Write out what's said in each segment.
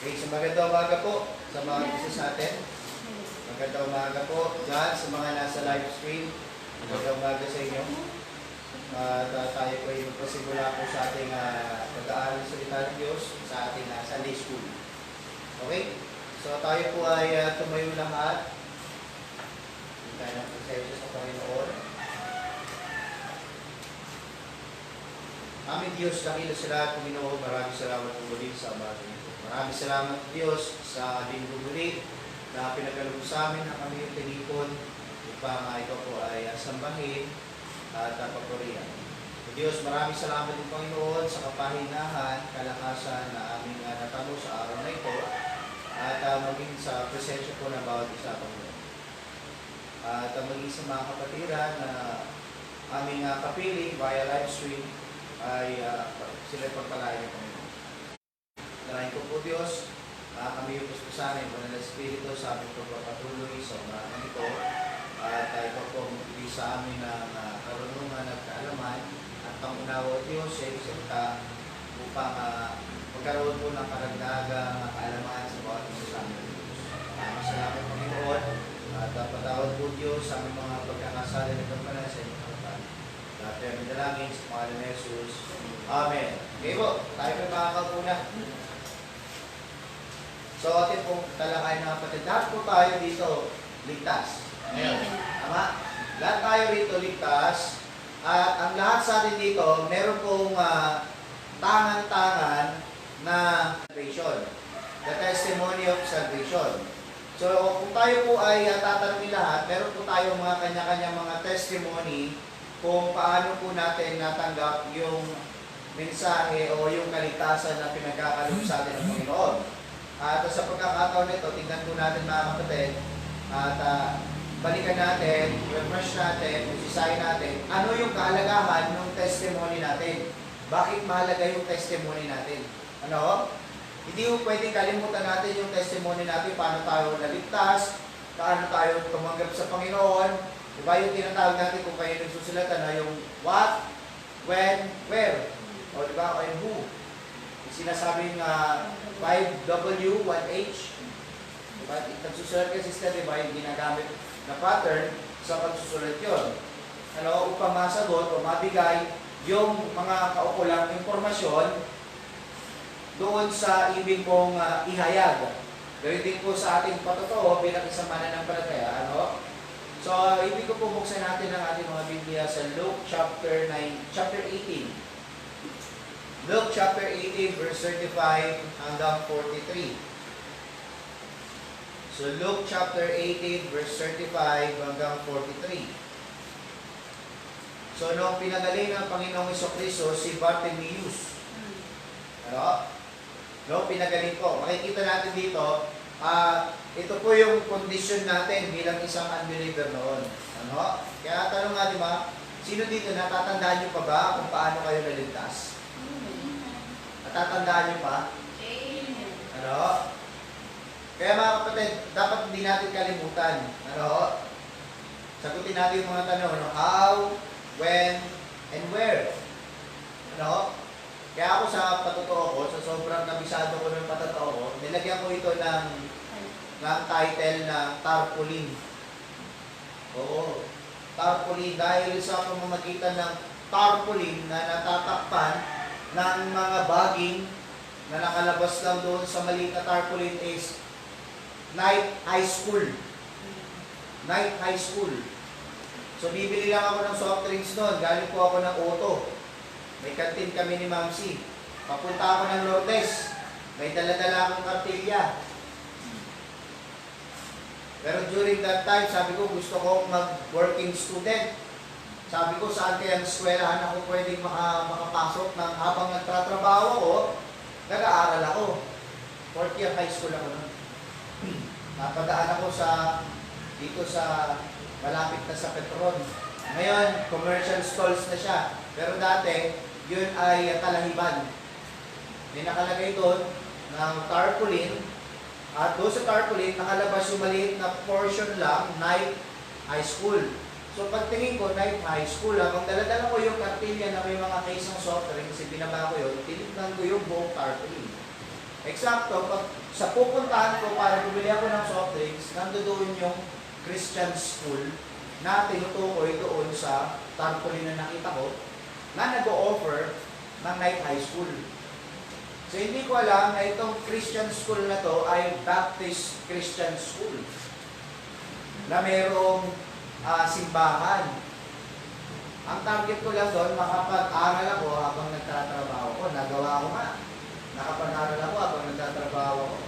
Okay, so magandang umaga po sa mga isa sa atin. Magandang umaga po dyan sa mga nasa live stream. Magandang umaga sa inyo. Tayo po ay magpasimula po sa ating pag-aaral sa salita ng Diyos sa ating Sunday School. Okay? So tayo po ay tumayo lahat. Hindi tayo ng presensya sa Panginoon. Aming Diyos, dakila sa lahat, Panginoon, maraming salamat po muli sa umaga nito. Maraming salamat, Diyos, sa linggo muli na pinagkaloob sa amin na kami yung tinipon upang ikaw po ay sambahin at papurihan. Diyos, maraming salamat din, Panginoon, sa kapahinahan, kalakasan na aming natamo sa araw na ito at maging sa presensya po ng bawat isa, Panginoon. At maging sa mga kapatiran na aming kapili via live stream ay sila pagpalain ng Panginoon. Darahin ko po, Diyos, kami yung puspusan ng Banal na Espiritu sa aming pagpapatuloy sa umaga nito at ikaw po magbigay sa amin ng karunungan at kaalaman at pangunawa, Diyos, sa iyong salita upang magkaroon po ng karagdagang kaalaman sa bawat isa sa amin, Diyos. Maraming salamat, Panginoon, at patawad po, Diyos, sa aming mga pagkakasala ng kampanan sa inyong harapan. Lahat ay manalangin sa pangalan ni Jesus. Amen. Okay po, tayo may makakaupo na. So, atin pong talakayin ng kapatid. Lahat po tayo dito ligtas. Ngayon, tama? Lahat tayo rito ligtas. At ang lahat sa atin dito, meron pong tangan-tangan na salvation. The testimony of salvation. So, kung tayo po ay tatanungin lahat, meron po tayong mga kanya-kanya mga testimony kung paano po natin natanggap yung mensahe o yung kaligtasan na pinagkakaloob sa atin ng Panginoon. At sa pagkakataon nito, tingnan po natin mga kapatid at balikan natin, refresh natin, isisayin natin, ano yung kahalagahan ng testimony natin? Bakit mahalaga yung testimony natin? Ano? Hindi po pwedeng kalimutan natin yung testimony natin, paano tayo naligtas, paano tayo tumanggap sa Panginoon. Diba yung tinatawag natin kung kayo nagsusulatan na yung what, when, where. O diba? O yung who. Yung sinasabing 5W, 1H. Diba? Nagsusulat ka sister, diba? Yung ginagamit na pattern sa pagsusulat yun. Ano, upang masagot o mabigay yung mga kaukulang informasyon doon sa ibig mong ihayag. Gawin din po sa ating patotoo bilang isang mananampalataya. Ano? So, ibig ko po buksan natin ang ating mga Biblia sa Luke chapter 18. Luke chapter 18 verse 35 hanggang 43. So, Luke chapter 18 verse 35 hanggang 43. So, noong pinagaling ng Panginoong Jesucristo si Bartimaeus. Ano? Noong pinagaling po. Makikita natin dito, ito po yung condition natin bilang isang unbeliever noon. Ano? Kaya tanong nga, di ba? Sino dito natatandaan nyo pa ba kung paano kayo naligtas? Natatandaan nyo pa? Ano? Kaya mga kapatid, dapat hindi natin kalimutan. Ano? Sagutin natin yung mga tanong. Ano? How, when, and where? Ano? Kaya ako sa patotoo ko, sa sobrang nabisado ko ng patotoo ko, nilagyan ko ito ng title na tarpaulin. Oo. Tarpaulin dahil sa pamamagitan ng tarpaulin na natatakpan ng mga baging na nakalabas lang doon sa maliit na tarpaulin is night high school. Night high school. So bibili lang ako ng soft drinks doon. Galing po ako ng auto. May kantin kami ni Ma'am C. Papunta ako ng Lourdes. May dala-dala akong kartilya. Pero during that time, sabi ko, gusto ko mag-working student. Sabi ko, saan kaya ang eskwelahan ako pwedeng makapasok ng habang nagtatrabaho ako, nag-aaral ako. 4th year high school ako nun. Napadaan ako dito sa malapit na sa Petron. Ngayon, commercial stalls na siya. Pero dati, yun ay talahiban. May nakalagay doon ng tarpaulin. At doon sa tarpaulin, nakalabas yung maliit na portion lang, night high school. So pagtingin ko, night high school, habang daladala ko yung kartilya na may mga case ng soft drink, kasi binaba ko yun, tinignan ko yung buong tarpaulin. Eksakto, pag sa pupuntahan ko para bumili ako ng soft drinks, nandoon yung Christian school na tinutukoy doon sa tarpaulin na nakita ko na nag-o-offer ng night high school. So hindi ko alam na itong Christian school na to ay Baptist Christian School na mayroong simbahan. Ang target ko lang doon, makapag-aral ako habang nagtatrabaho ko. Nagawa ko nga. Nakapag-aral ako habang nagtatrabaho ko.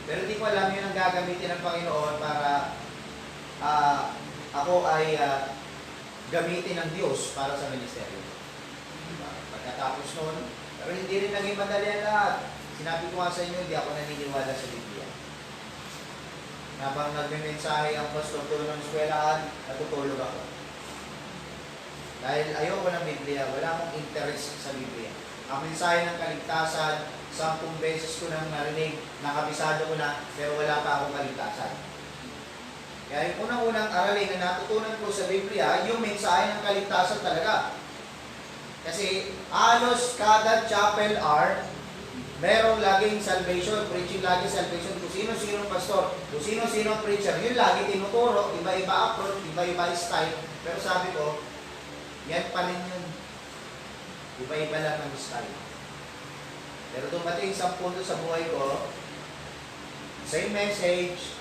Pero hindi ko alam yun ang gagamitin ng Panginoon para ako ay gamitin ng Diyos para sa ministeryo. Pagkatapos noon, pero hindi rin naging madali ang lahat. Sinabi ko nga sa inyo, hindi ako naniniwala sa Biblia. Habang nagme-mensahe ang pastor doon ng eskwelahan, natutulog ako. Dahil ayoko ng Biblia, wala akong interest sa Biblia. Ang mensahe ng kaligtasan, 10 beses ko nang narinig, nakabisado ko na, pero wala pa akong kaligtasan. Kaya yung unang-unang aralin na natutunan ko sa Biblia, yung mensahe ng kaligtasan talaga. Kasi halos kada chapel hour, merong laging salvation, preaching lagi salvation, kung sino-sino pastor, kung sino-sino preacher, yun lagi tinuturo, iba-iba approach, iba-iba style. Pero sabi ko, yan pa rin yun. Iba-iba lang ang style. Pero dumating sa punto sa buhay ko, same message,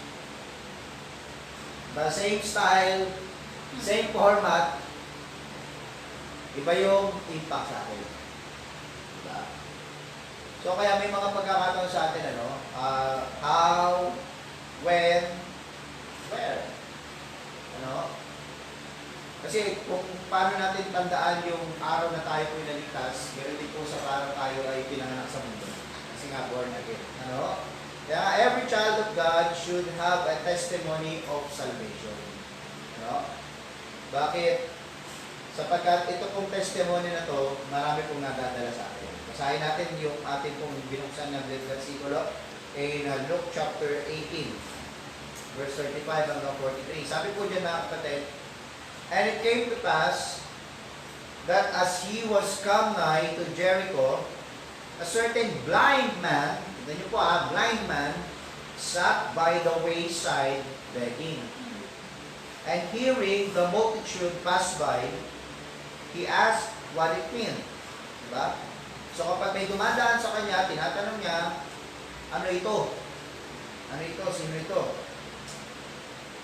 the same style, same format, iba yung impact sa akin. Diba? So kaya may mga pagkakataon sa atin, how, when, where. Kasi kung paano natin tandaan yung araw na tayo po inaligtas, meron din po sa araw tayo ay pinanganak sa mundo. Kasi nga born again. Kaya every child of God should have a testimony of salvation. Bakit? Sapagkat ito pong testimony na to, marami pong nadadala sa atin. Basahin natin yung ating pong binuksan na versikulo in Luke chapter 18, verse 35 hanggang 43. Sabi po dyan mga kapatid, and it came to pass that as he was come nigh to Jericho, a certain blind man, tignan niyo po blind man, sat by the wayside begging. And hearing the multitude pass by, he asked what it meant. Diba? So kapag may dumadaan sa kanya, tinatanong niya, ano ito? Ano ito? Sino ito?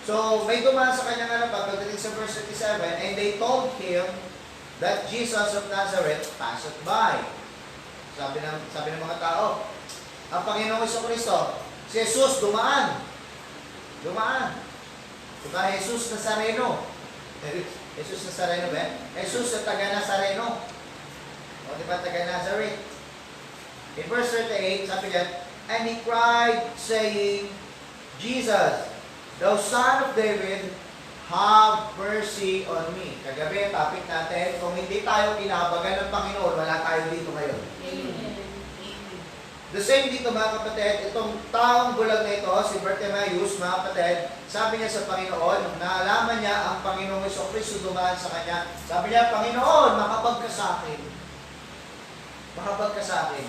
So, may dumaan sa kanya nga pagdating sa verse 37, and they told him that Jesus of Nazareth passed by. Sabi ng mga tao, ang Panginoong Jesucristo, si Jesus dumaan. Dumaan. Diba, Jesus Nazareno. Jesus Nazareno ba? Jesus na taga Nazareno. O diba, taga Nazareth. In verse 38, sabi niya, and he cried, saying, Jesus, Thou Son of David, have mercy on me. Kagabi, topic natin, kung hindi tayo kinabagan ng Panginoon, wala tayo dito ngayon. Amen. The same dito mga kapatid, itong taong bulag na ito, si Bartimaeus, mga kapatid, sabi niya sa Panginoon, nung naalaman niya ang Panginoong Jesucristo dumaan sa kanya, sabi niya, Panginoon, makabag ka sa akin. Makabag ka sa akin.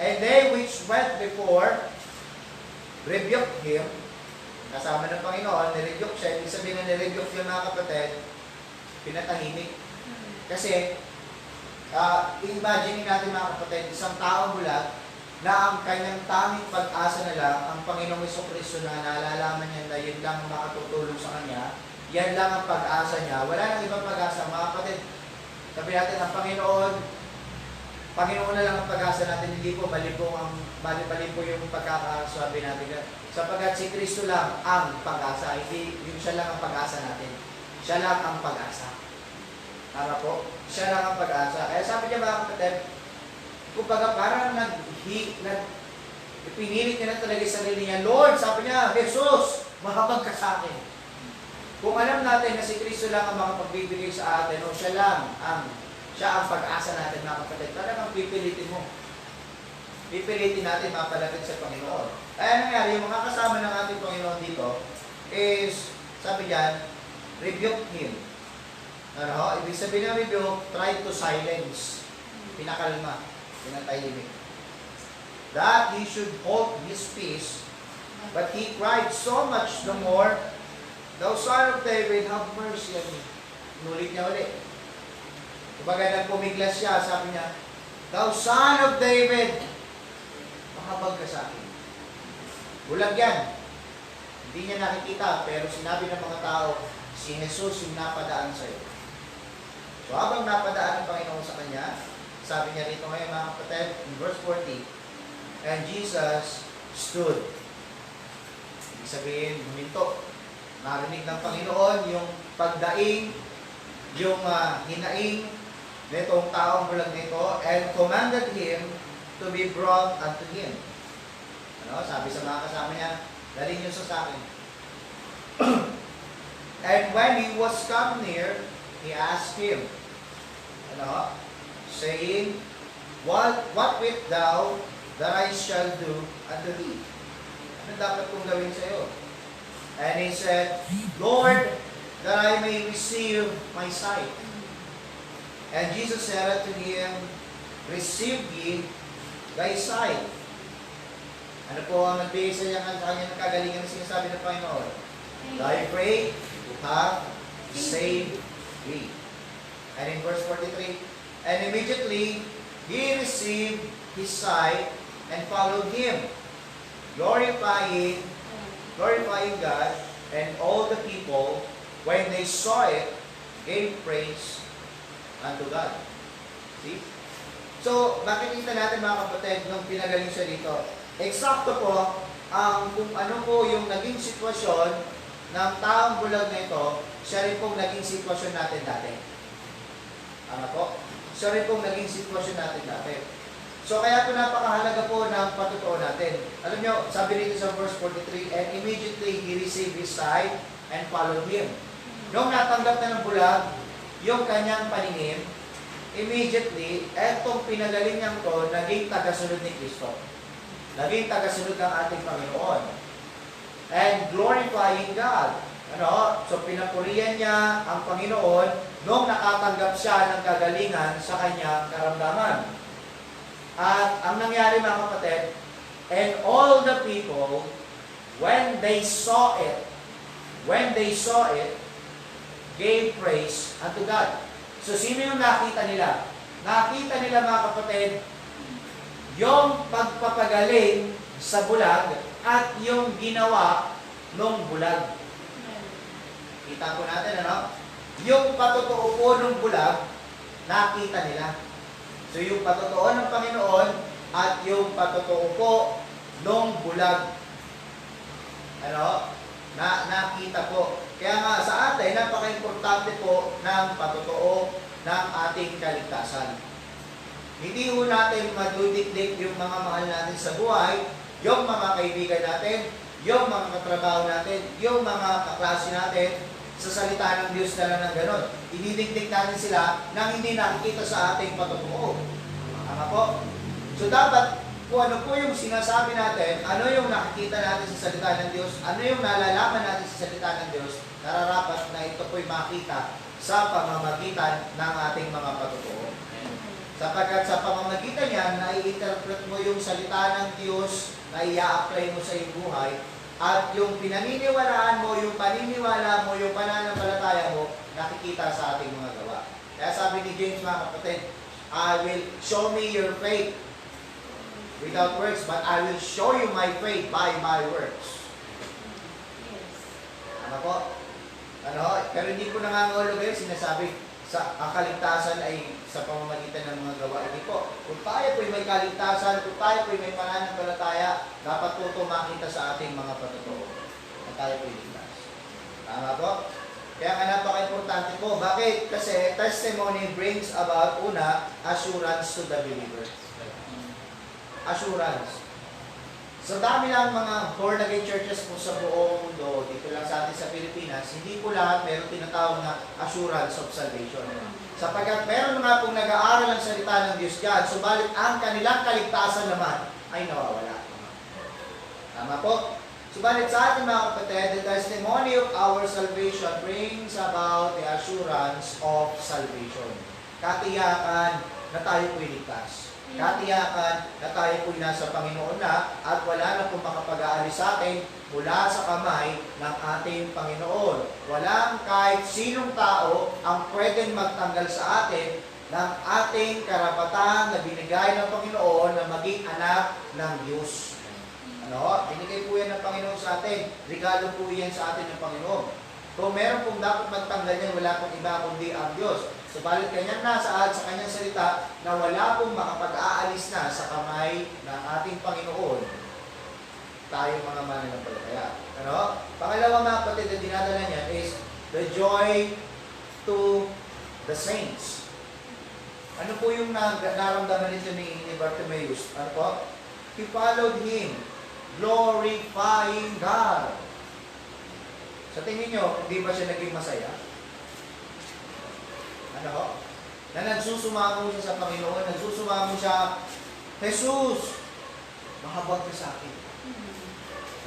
And they which went before, rebuke him, kasama ng Panginoon, nirebuke siya, ibig sabihin na nirebuke yung mga kapatid, pinatahimik. Kasi, imagine natin mga kapatid, isang taong bulag, na ang kanyang tanging pag-asa na lang, ang Panginoong Jesucristo na naalalaman niya na yun lang ang makatutulong sa kanya, yan lang ang pag-asa niya, wala nang ibang pag-asa. Mga kapatid, sabi natin, ang Panginoon na lang ang pag-asa natin, hindi po mali po yung pagkakasabi natin. Sapagkat si Kristo lang ang pag-asa, hindi yung siya lang ang pag-asa natin. Siya lang ang pag-asa. Tama po? Siya lang ang pag-asa. Kaya sabi niya mga kapatid, kumbaga parang pinilit niya na talaga sa sarili niya, Lord, sabi niya, Jesus, makapag ka sa akin. Kung alam natin na si Kristo lang ang makapagbibigay sa atin, o siya ang pag-asa natin mga kapatid, talagang pipilitin mo. Pipilitin natin mapalapit sa Panginoon. Kaya nangyari, yung mga kasama ng ating Panginoon dito is, sabi diyan, rebuke him. Ibig sabihin ng rebuke, try to silence. Pinakalma. Pinatahimik. That he should hold his peace, but he cried so much the more, Thou Son of David, have mercy on me. Inulit niya ulit. Kumbaga nagpumiglas siya, sabi niya, Thou Son of David, makabag ka sa akin. Bulag yan. Hindi niya nakikita, pero sinabi ng mga tao, si Jesus yung napadaan sa iyo. So habang napadaan ng Panginoon sa kanya, sabi niya rito ngayon mga kapatid, in verse 40, and Jesus stood. Ibig sabihin, huminto. Narinig ng Panginoon yung pagdaing, yung hinaing nitong taong bulag nito, and commanded him to be brought unto him. Ano? Sabi sa mga kasama niya, dalhin niyo sa akin. And when he was come near, he asked him, ano? Saying, What wilt thou that I shall do unto thee? Ano dapat kong gawin sa iyo? And he said, Lord, that I may receive my sight. And Jesus said unto him, Receive ye thy sight. Ano po ang nagbigay sa kanya ng kagalingan na sinasabi ng Panginoon? Thy faith hath saved thee. And in verse 43, and immediately he received his sight and followed him, glorifying God, and all the people, when they saw it, gave praise unto God. See? So, makikita natin mga kapatid, nung pinagaling siya dito, eksakto po, kung ano po yung naging sitwasyon ng taong bulag na ito, siya rin pong naging sitwasyon natin dati. Ano po? Siya rin pong naging sitwasyon natin dati. So, kaya po napakahalaga po ng patutuo natin. Alam nyo, sabi rito sa verse 43, and immediately he received his sight and followed him. Nung natanggap na ng bulag, yung kanyang paningin, immediately, etong pinagaling niyang to, naging tagasunod ni Kristo. Naging tagasunod ng ating Panginoon. And glorifying God. Ano? So, pinapurihan niya ang Panginoon nung nakatanggap siya ng kagalingan sa kanyang karamdaman. At ang nangyari mga kapatid, and all the people, when they saw it, gave praise unto God. So, sino yung nakita nila? Nakita nila mga kapatid, yung pagpapagaling sa bulag at yung ginawa nung bulag. Kita po natin, ano? Yung patotoo po nung bulag, nakita nila. So, yung patotoo ng Panginoon at yung patotoo po nung bulag, ano? Nakita po. Kaya nga sa atin, napaka-importante po ng patotoo ng ating kaligtasan. Hindi po natin madudikdik yung mga mahal natin sa buhay, yung mga kaibigan natin, yung mga katrabaho natin, yung mga kaklase natin, sa salita ng Diyos na lang ng ganon. Ididikdik natin sila nang hindi nakikita sa ating patotoo. Tama po? So dapat, kung ano po yung sinasabi natin, ano yung nakikita natin sa salita ng Diyos, ano yung nalalaman natin sa salita ng Diyos, nararapat na ito po'y makita sa pamamagitan ng ating mga patotoo. Sapagkat sa pamamagitan yan, nai-interpret mo yung salita ng Diyos na i-apply mo sa iyong buhay, at yung pinaniniwalaan mo, yung paniniwala mo, yung pananampalataya mo, nakikita sa ating mga gawa. Kaya sabi ni James mga kapatid, I will show me your faith without works, but I will show you my faith by my works. Ano po? Ano? Pero hindi ko nangangahulugan yung sinasabi sa kaligtasan ay sa pamamagitan ng mga gawa. Hindi po. Kung tayo po'y may kaligtasan, kung tayo po'y may pananampalataya, dapat po ito makita sa ating mga patotoo na tayo po'y ligtas. Tama po? Kaya nga napaka-importante po. Bakit? Kasi testimony brings about, una, assurance to the believer. Assurance. So dami lang mga born-again churches po sa buong mundo, dito lang sa atin sa Pilipinas, hindi po lahat meron tinatawag na assurance of salvation. Sapagkat meron nga pong nag-aaral ng salita ng Diyos God, subalit ang kanilang kaligtasan naman ay nawawala. Tama po? Subalit sa ating mga kapatid, the testimony of our salvation brings about the assurance of salvation. Katiyakan na tayo po'y ligtas. katiyakan na tayo po'y nasa Panginoon na at wala na pong makapag-aalis sa atin mula sa kamay ng ating Panginoon. Walang kahit sinong tao ang pwedeng magtanggal sa atin ng ating karapatan na binigay ng Panginoon na maging anak ng Diyos. Ano? Binigay po yan ng Panginoon sa atin. Regalo po yan sa atin ng Panginoon. Kung meron pong dapat magtanggal yan, wala pong iba kundi ang Diyos. Subalit kanyang nasaad sa kanyang salita na wala pong makapag-aalis na sa kamay ng ating Panginoon. Tayo mga mananampalataya. Ano? Pangalawa mga kapatid na dinadala niya is the joy to the saints. Ano po yung naramdaman nito ni Bartimaeus? Ano po? He followed him, glorifying God. Sa tingin nyo, hindi ba siya naging masaya? Ano ho? Na nagsusumamo siya sa Panginoon, nagsusumamo siya, Jesus, mahabag ka sa akin.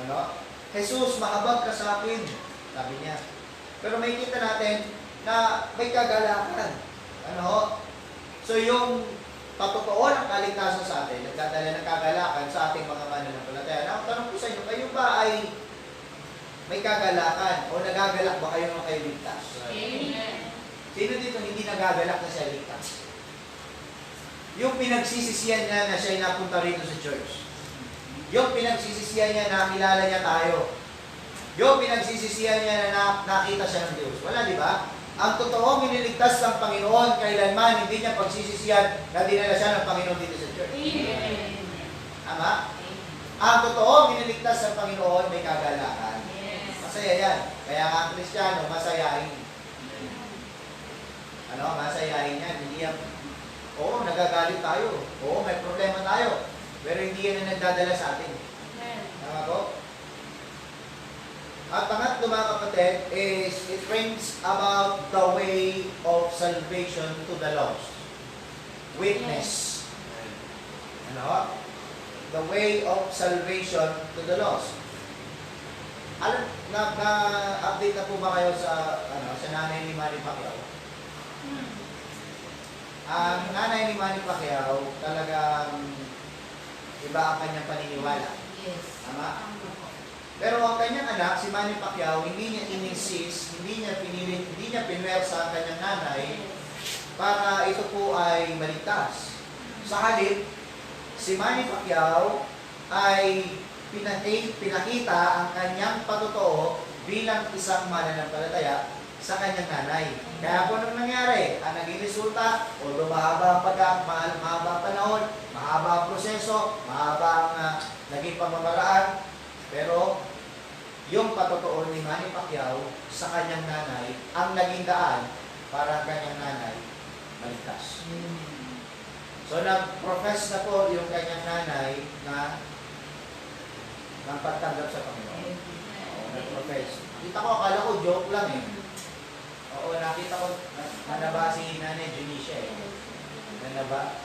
Ano? Jesus, mahabag ka sa akin. Sabi niya. Pero may kita natin na may kagalakan. Ano ho? So yung patotoo ng kaligtasan sa atin, nagdadala ng kagalakan sa ating mga mananampalataya. Now, tanong ko sa inyo, kayo ba ay may kagalakan o nagagalak ba kayo ng kayo ligtas? Amen. Sino dito hindi nagagalak na siya ligtas? Yung pinagsisisiyan niya na siya napunta rito sa church. Yung pinagsisisiyan niya na kilala niya tayo. Yung pinagsisisiyan niya na nakita siya ng Diyos. Wala, di ba? Ang totoong iniligtas ng Panginoon, kailanman hindi niya pagsisisiyan na dinala siya ng Panginoon dito sa church. Amen. Tama? Ang totoong iniligtas ng Panginoon, may kagalakan. Yes. Masaya yan. Kaya nga ang Kristiyano, masayahin. Ano? Masayahin yan. Hindi yan. Oo, nagagalit tayo. Oo, may problema tayo. Pero hindi yan ang nagdadala sa atin. Tama ko? At pangatlo mga kapatid is it brings about the way of salvation to the lost. Witness. Ano? The way of salvation to the lost. Alam, na-update na po ba kayo sa sa nanay ni Manny Pacquiao? Ang nanay ni Manny Pacquiao talagang iba ang kanyang paniniwala. Yes. Tama? Pero ang kanyang anak, si Manny Pacquiao, hindi niya in-insist, hindi niya pinilit, hindi niya pinwersa ang kanyang nanay para ito po ay maligtas. Sa halip, si Manny Pacquiao ay pinakita ang kanyang patotoo bilang isang mananampalataya sa kanyang nanay. Kaya po nung nangyari, ang naging resulta, although mahaba ang panahon, mahaba ang proseso, mahaba ang naging pamamaraan, pero yung patotoo ni Manny Pacquiao sa kanyang nanay ang naging daan para ang kanyang nanay maligtas. So nag-profess na po yung kanyang nanay na ng pagtanggap sa Panginoon. Oo, nag-profess. Kita ko, akala ko joke lang eh. Oo, nakita ko, nanaba si Nanay Junicia eh. Nanaba.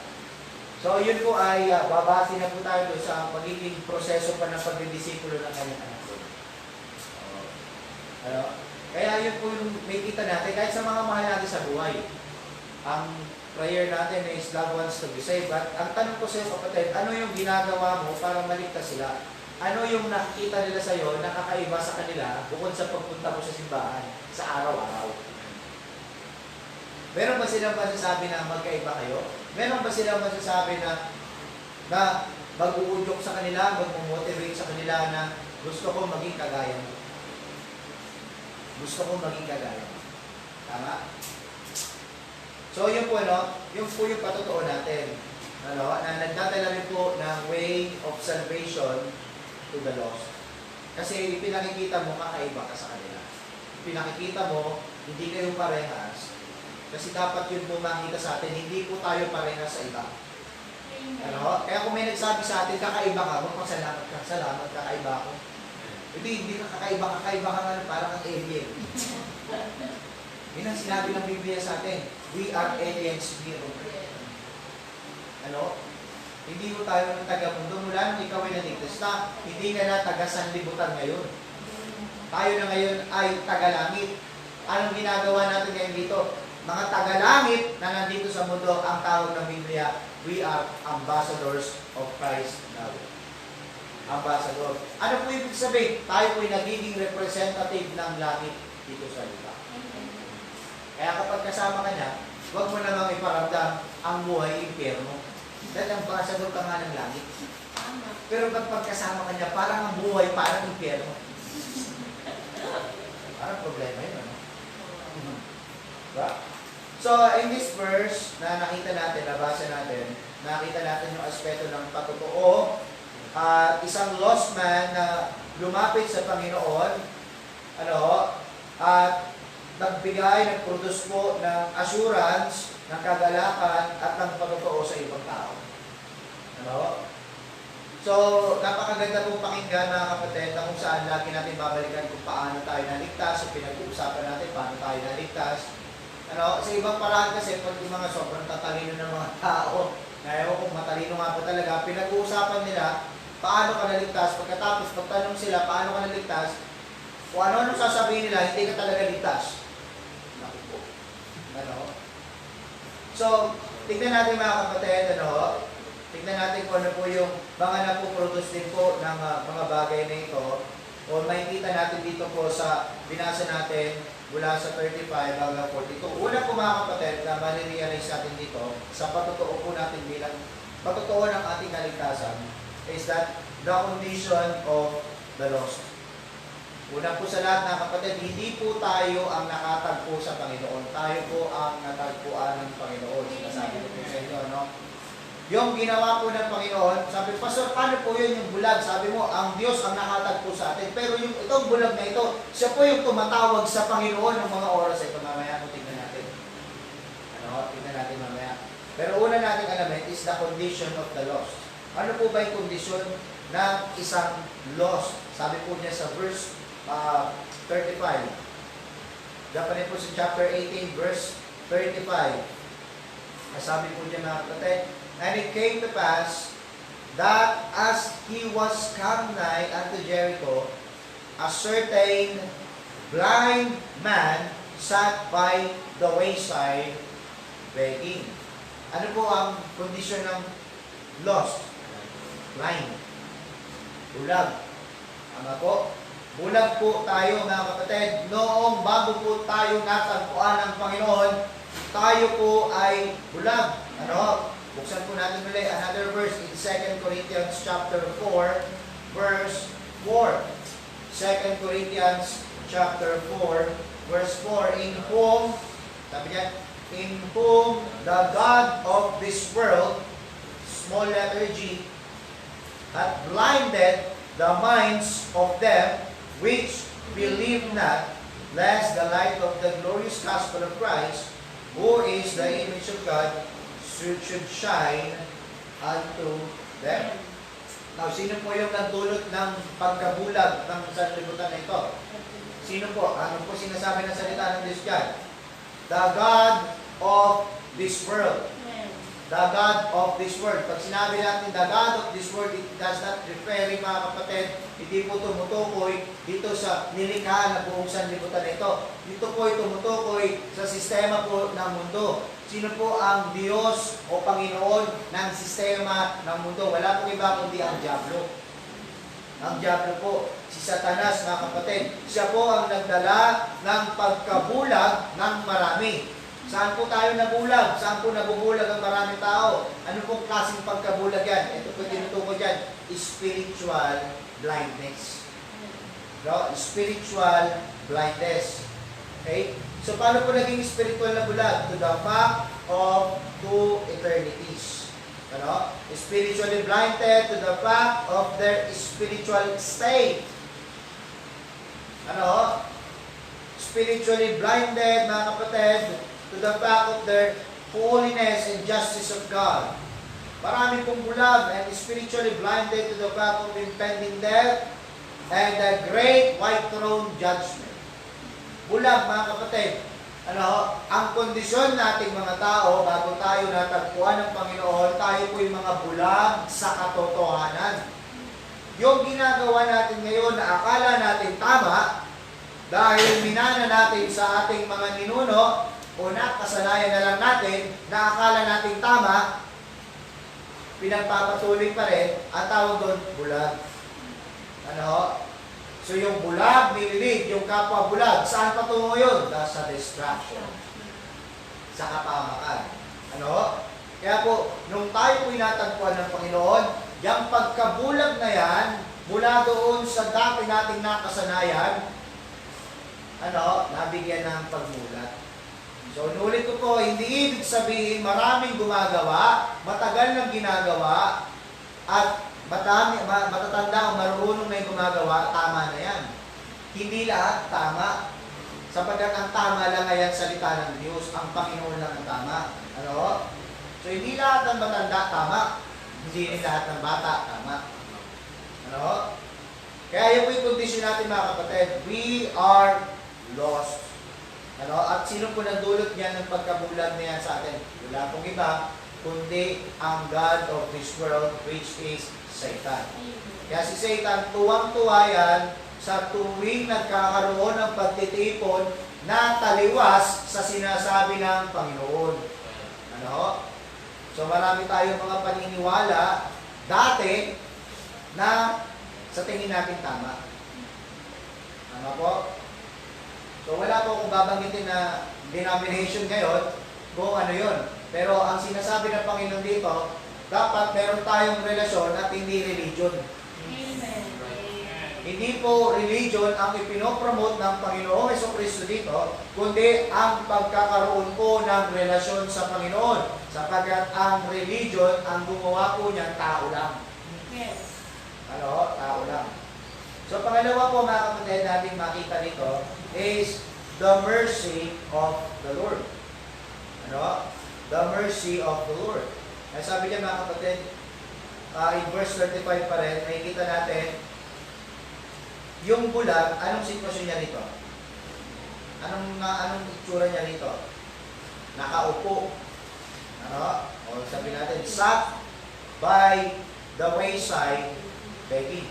So yun po ay babase na po tayo doon sa pagiging proseso pa ng pagdidisipulo ng kanyang anak. Ano? Kaya yun po yung may kita natin, kahit sa mga mahal natin sa buhay. Ang prayer natin is loved ones to be saved. But ang tanong ko sa iyo kapatid, ano yung ginagawa mo para maligtas sila? Ano yung nakikita nila sa iyo, nakakaiba sa kanila bukod sa pagpunta mo sa simbahan sa araw-araw? Meron ba silang masasabi na magkaiba kayo? Meron ba silang masasabi na mag-uudyok sa kanila, mag-motivate sa kanila na gusto ko maging kagaya mo? Gusto ko maging kagaya mo. Tama? So yun po, yung po yung patotoo natin. Na nagdadala rin po ng way of salvation to the lost. Kasi pinakikita mo, kakaiba ka sa kanila. Pinakikita mo, hindi kayo parehas. Kasi dapat yun po makita sa atin, hindi po tayo parehas sa iba. Kaya kung may nagsabi sa atin, kakaiba ka, magpasalamat ka, salamat, kakaiba ako. Hindi ka kakaiba ka nga, parang ang alien. Yun ang sinabi ng Biblia sa atin, we are aliens here on earth. Hindi mo tayo ng taga-mundo, mula nung ikaw ay naligtas na, hindi ka na taga-sanlibutan ngayon. Tayo na ngayon ay taga-langit. Anong ginagawa natin ngayon dito? Mga taga-langit na nandito sa mundo, ang tawag ng Biblia, we are ambassadors of Christ now. Ambassador. Ano po ibig sabihin? Tayo po'y nagiging representative ng langit dito sa lupa. Kaya kapag kasama ka niya, huwag mo namang iparamdam ang buhay impyerno. Dahil ambassador ka nga ng langit. Pero pagkasama ka niya, parang ang buhay parang impyerno. Parang problema yun, ano? Diba? So, in this verse na nakita natin, nabasa natin, nakita natin yung aspeto ng patotoo at isang lost man na lumapit sa Panginoon, at nagbigay, nag-produce po ng assurance, ng kagalakan at ng patotoo sa ibang tao. So, napakaganda pong pakinggan mga kapatid na kung saan lagi natin babalikan kung paano tayo naligtas, o pinag-uusapan natin paano tayo naligtas. Sa ibang paraan kasi, pag yung mga sobrang tatalino ng mga tao, na kung matalino nga po talaga, pinag-uusapan nila paano ka naligtas. Pagkatapos, pagtanong sila paano ka naligtas, kung ano sasabihin nila, hindi ka talaga ligtas. Naku po. So, tignan natin mga kapatid, tignan natin kung ano po yung mga napuproduce din po ng mga bagay na ito. O makikita natin dito po sa binasa natin mula sa 35 hanggang 42. Una po mga kapatid na marirealize natin dito sa patotoo po natin bilang patotoo ng ating kaligtasan is that the condition of the lost. Una po sa lahat mga kapatid, hindi po tayo ang nakatagpo sa Panginoon. Tayo po ang natagpuan ng Panginoon. Sinasabi ko po sa inyo, yung ginawa po ng Panginoon, sabi, Pastor, paano po yun yung bulag? Sabi mo, ang Diyos ang nakatagpo sa atin. Pero yung itong bulag na ito, siya po yung tumatawag sa Panginoon ng mga oras ito. Mamaya po tingnan natin. Tingnan natin mamaya. Pero una natin alamin is the condition of the lost. Ano po ba yung kondisyon ng isang lost? Sabi po niya sa verse 35. Dapat po sa chapter 18, verse 35. Sabi po niya mga kapatid, and it came to pass that as he was come nigh unto Jericho, a certain blind man sat by the wayside begging. Ano po ang kondisyon ng lost? Blind. Bulag. Ama po? Bulag po tayo mga kapatid. Noong bago po tayo natagpuan ng Panginoon, tayo po ay bulag. Buksan po natin ulit another verse in 2 Corinthians chapter 4, verse 4. 2 Corinthians chapter 4, verse 4. In whom, sabi niya, in whom the God of this world, small letter G, hath blinded the minds of them which believe not, lest the light of the glorious gospel of Christ, who is the image of God, should shine unto them. Now, sino po yung nagdulot ng pagkabulag ng sanlibutan na ito? Sino po? Ano po sinasabi ng salita ng Diyos dyan? The God of this world. The God of this world. Pag sinabi natin the God of this world, it does not refer, mga kapatid, hindi po tumutukoy dito sa nilikha na buong sanlibutan na ito. Dito po ay tumutukoy sa sistema po ng mundo. Sino po ang Diyos o Panginoon ng sistema ng mundo? Wala pong iba kundi ang Diablo. Ang Diablo po, si Satanas, mga kapatid. Siya po ang nagdala ng pagkabulag ng marami. Saan po tayo nabulag? Saan po nabubulag ang maraming tao? Ano pong klaseng pagkabulag yan? Ito po tinutukoy dyan, spiritual blindness. Spiritual blindness. Okay? So, paano po naging spiritual na bulag? To the fact of two eternities. Spiritually blinded to the fact of their spiritual state. Spiritually blinded, mga kapatid, to the fact of their holiness and justice of God. Marami pong bulag and spiritually blinded to the fact of impending death and the great white throne judgment. Bulag, mga kapatid. Ang kondisyon nating mga tao, bago tayo natagpuan ng Panginoon, tayo po yung mga bulag sa katotohanan. Yung ginagawa natin ngayon na akala natin tama, dahil minana natin sa ating mga ninuno, una, kasanayan na lang natin na akala natin tama, pinagpapatuloy pa rin, ang tawag doon, bulag. Ano? So yung bulag, nililig, yung kapwa bulag, saan patungo yun? Sa distraction. Sa kapamakan. Ano? Kaya po, nung tayo po inatagpuan ng Panginoon, yung pagkabulag na yan, mula doon sa dati nating nakasanayan, nabigyan ng pagmulat. So, nulit ko po, hindi ibig sabihin maraming gumagawa, matagal nang ginagawa, at matatanda o marunong na yung gumagawa, tama na yan. Hindi lahat tama. Sapagkat ang tama lang ay ang salita ng Diyos, ang Panginoon lang ang tama. Ano? So, hindi lahat ng matanda tama. Hindi rin lahat ng bata tama. Ano? Kaya yung po yung kondisyon natin mga kapatid, we are lost. Ano? At sino po nagdulot niyan ng pagkabulag na yan sa atin? Wala pong iba, kundi ang God of this world, which is Satan. Kaya si Satan, tuwang-tuwa yan sa tuwing nagkakaroon ng pagtitipon na taliwas sa sinasabi ng Panginoon. Ano? So marami tayong mga paniniwala dati na sa tingin natin tama. Tama po? So wala po kung babanggitin na denomination ngayon kung ano yun. Pero ang sinasabi ng Panginoon dito, dapat meron tayong relasyon at hindi religion. Amen. Hindi po religion ang ipinopromote ng Panginoong Jesucristo dito, kundi ang pagkakaroon po ng relasyon sa Panginoon. Sapagkat ang religion, ang gumawa po niyan, tao lang. Yes. Tao lang. So pangalawa po mga kapatid natin makita dito is the mercy of the Lord. The mercy of the Lord. Ay sabi niya mga kapatid, in verse 35 pa rin, nakikita natin, yung bulag, anong sitwasyon niya rito? Anong itsura niya rito? Nakaupo. O sabi natin, sat by the wayside, begging.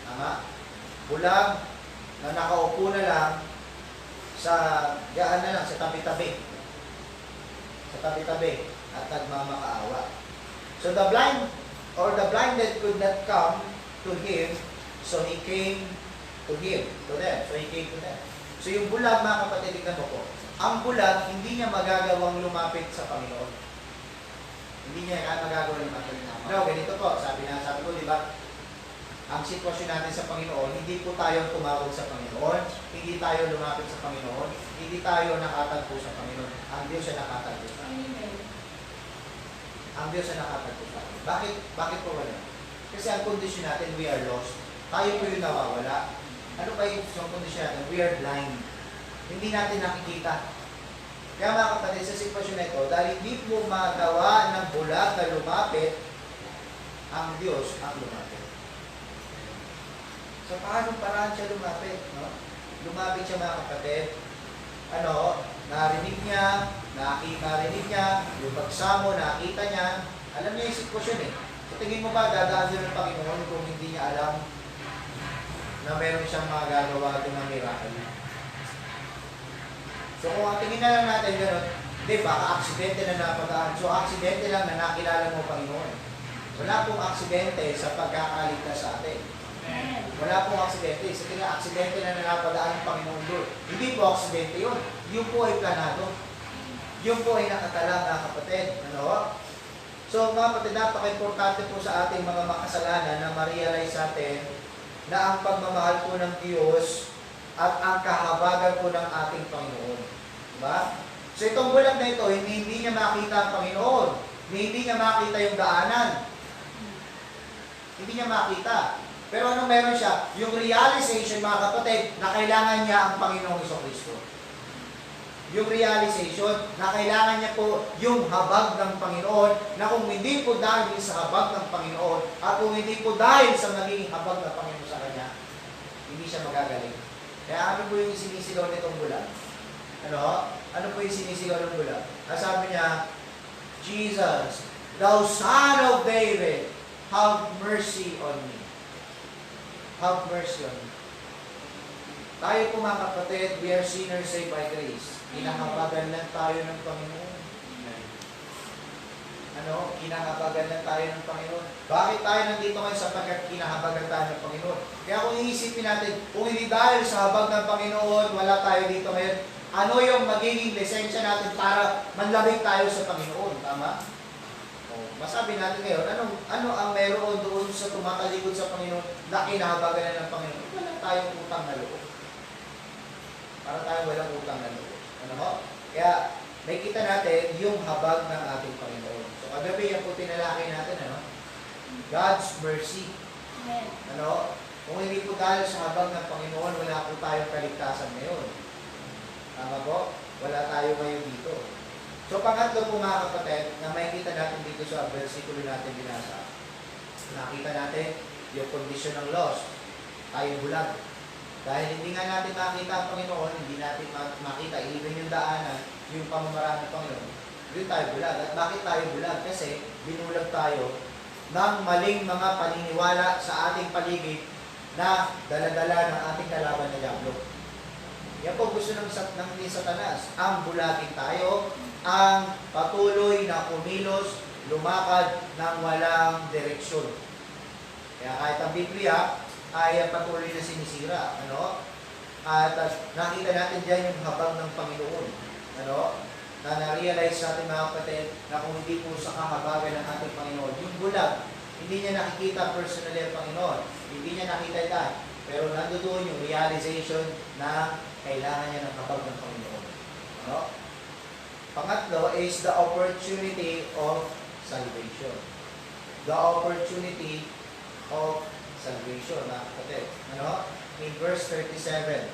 Tama? Bulag na nakaupo na lang sa tabi-tabi. Sa tabi-tabi at nagmamakaawa. So the blind or the blinded could not come to him, so he came to him, to them. So he came to them. So yung bulag mga kapatid, tignan mo po. Ang bulag, hindi niya magagawang lumapit sa Panginoon. Hindi niya magagawang lumapit. No, ganito po, sabi ko, di ba? Ang sitwasyon natin sa Panginoon, hindi po tayo tumawag sa Panginoon, hindi tayo lumapit sa Panginoon, hindi tayo nakatagpo sa Panginoon. Ang Diyos ay nakatagpo sa atin. Ang Diyos ay nakatagpo sa atin. Bakit po wala? Kasi ang kondisyon natin, we are lost. Tayo po yung nawawala. Ano ba yung kondisyon natin? We are blind. Hindi natin nakikita. Kaya mga kapatid, sa sitwasyon na ito, dahil hindi mo magawa ng bulag na lumapit, ang Diyos ang lumapit. So, paano paraan siya lumapit? No? Lumapit siya mga kapatid. Narinig niya, narinig niya, yung pagsamo, nakita niya. Alam niya yung sitwasyon eh. So, tingin mo ba, dadaan din ng Panginoon kung hindi niya alam na meron siyang magagawa doon ng miracle? So, kung ang tingin na lang natin gano'n, hindi, baka aksidente na napadaan. So, aksidente lang na nakilala mo, Panginoon. Wala pong aksidente sa pagkakaligtas sa atin. Wala pong aksidente. Sa tingin, aksidente na napadaan ng Panginoon doon. Hindi po aksidente yun. Yun po ay planado. Yun po ay nakatala, mga kapatid. So, mga kapatid, napaka-importante po sa ating mga makasalanan na ma-realize natin na ang pagmamahal po ng Diyos at ang kahabagan po ng ating Panginoon. Diba? So, itong bulag na ito, hindi niya makita ang Panginoon. Hindi niya makita yung daanan. Hindi niya makita. Pero ano meron siya? Yung realization, mga kapatid, na kailangan niya ang Panginoong Jesucristo. Yung realization na kailangan niya po yung habag ng Panginoon, na kung hindi po dahil sa habag ng Panginoon, at kung hindi po dahil sa naging habag ng Panginoon sa kanya, hindi siya magagaling. Kaya ano po yung sinisigaw nitong bulag? Ano po yung sinisigaw ng bulag? Sabi niya, Jesus, thou Son of David, have mercy on me. Have mercy on me. Tayo po mga kapatid, we are sinners saved by grace. Hinahabagan lang tayo ng Panginoon. kinahabagan lang tayo ng Panginoon. Bakit tayo nandito ngayon? Sapagkat kinahabagan tayo ng Panginoon. Kaya kung iisipin natin, kung hindi dahil sa habag ng Panginoon, wala tayo dito ngayon, ano yung magiging lisensya natin para manlabig tayo sa Panginoon? Tama? Masabi natin ngayon, ano ang meron doon sa tumatalikod sa Panginoon na kinahabagan na ng Panginoon? Wala tayong utang na loob. Para tayo walang utang na loob. Ano ho? Kaya, nakikita natin yung habag ng ating Panginoon. So, kagabi yan po tinalakay natin, God's mercy. Amen. Kung hindi po dahil sa habag ng Panginoon, wala po tayong kaligtasan ngayon. Tama po? Wala tayo ngayon dito. So, pangatlo po mga kapatid, na makikita natin dito sa versikulo natin binasa. Nakita natin yung kondisyon ng lost. Tayo bulag. Dahil hindi nga natin makita ang Panginoon, hindi natin makita, even yung daanan, yung pamamaraan ng Panginoon, doon tayo bulag. At bakit tayo bulag? Kasi binulag tayo ng maling mga paniniwala sa ating paligid na daladala ng ating kalaban na Diablo. Yan po gusto ng ni Satanas, ang bulagin tayo, ang patuloy na kumilos, lumakad ng walang direksyon. Kaya kahit ang Biblia ay patuloy na sinisira. At nakita natin dyan yung habag ng Panginoon. Na na-realize natin mga kapatid na kung hindi po sa kahabagan ng ating Panginoon, yung bulag, hindi niya nakikita personally ang Panginoon. Hindi niya nakita yan. Pero nandoon yung realization na kailangan niya ng habag ng Panginoon. Pangatlo is the opportunity of salvation. The opportunity of salvation, mga kapatid. In verse 37.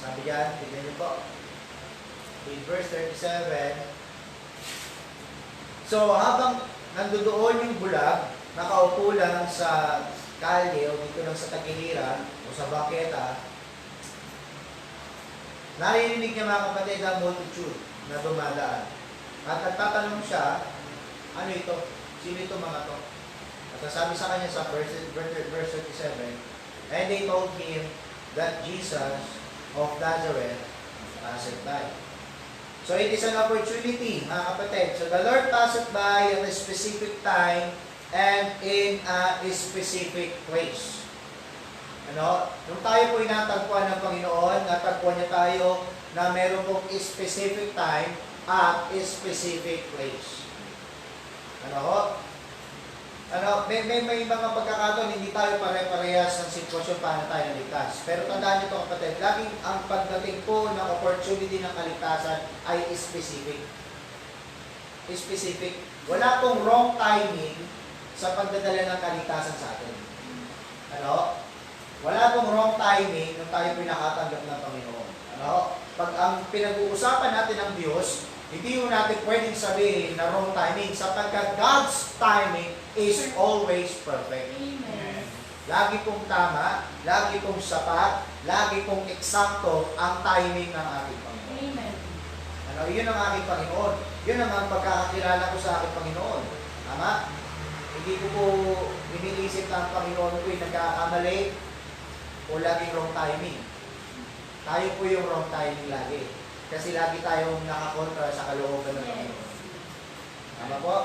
Sabi dyan, tignan niyo po. In verse 37, so habang nandoon yung bulag, nakaupo lang sa kalye o dito lang sa tagiliran o sa baketa, naririnig niya mga kapatid ang multitude na dumadaan. At nagtatanong siya, ano ito? Sino ito mga to? At sabi sa kanya sa verse 37, and they told him that Jesus of Nazareth passed by. So it is an opportunity, mga kapatid. So the Lord passed by at a specific time and in a specific place. Nung tayo po inatagpuan ng Panginoon, natagpuan niya tayo na meron pong specific time at specific place. May mga pagkakataon, hindi tayo pare-parehas ng sitwasyon paano tayo naligtas. Pero tandaan niyo ito kapatid, laging ang pagdating po ng opportunity ng kaligtasan ay specific. Specific. Wala pong wrong timing sa pagdadala ng kaligtasan sa atin. Wala pong wrong timing nung tayo pinakatanggap ng Panginoon. Pag ang pinag-uusapan natin ng Diyos, hindi mo natin pwedeng sabihin na wrong timing sapagkat God's timing is always perfect. Amen. Lagi pong tama, lagi pong sapat, lagi pong eksakto ang timing ng ating Panginoon. Amen. Yun ang aking Panginoon. Yun ang pagkakakilala ko sa aking Panginoon. Tama? Hindi ko po iniisip na ang Panginoon ko yung nagkakamali o laging wrong timing. Tayo po yung wrong timing lagi. Kasi lagi tayong nakakontra sa kalooban ng Panginoon. Tama po?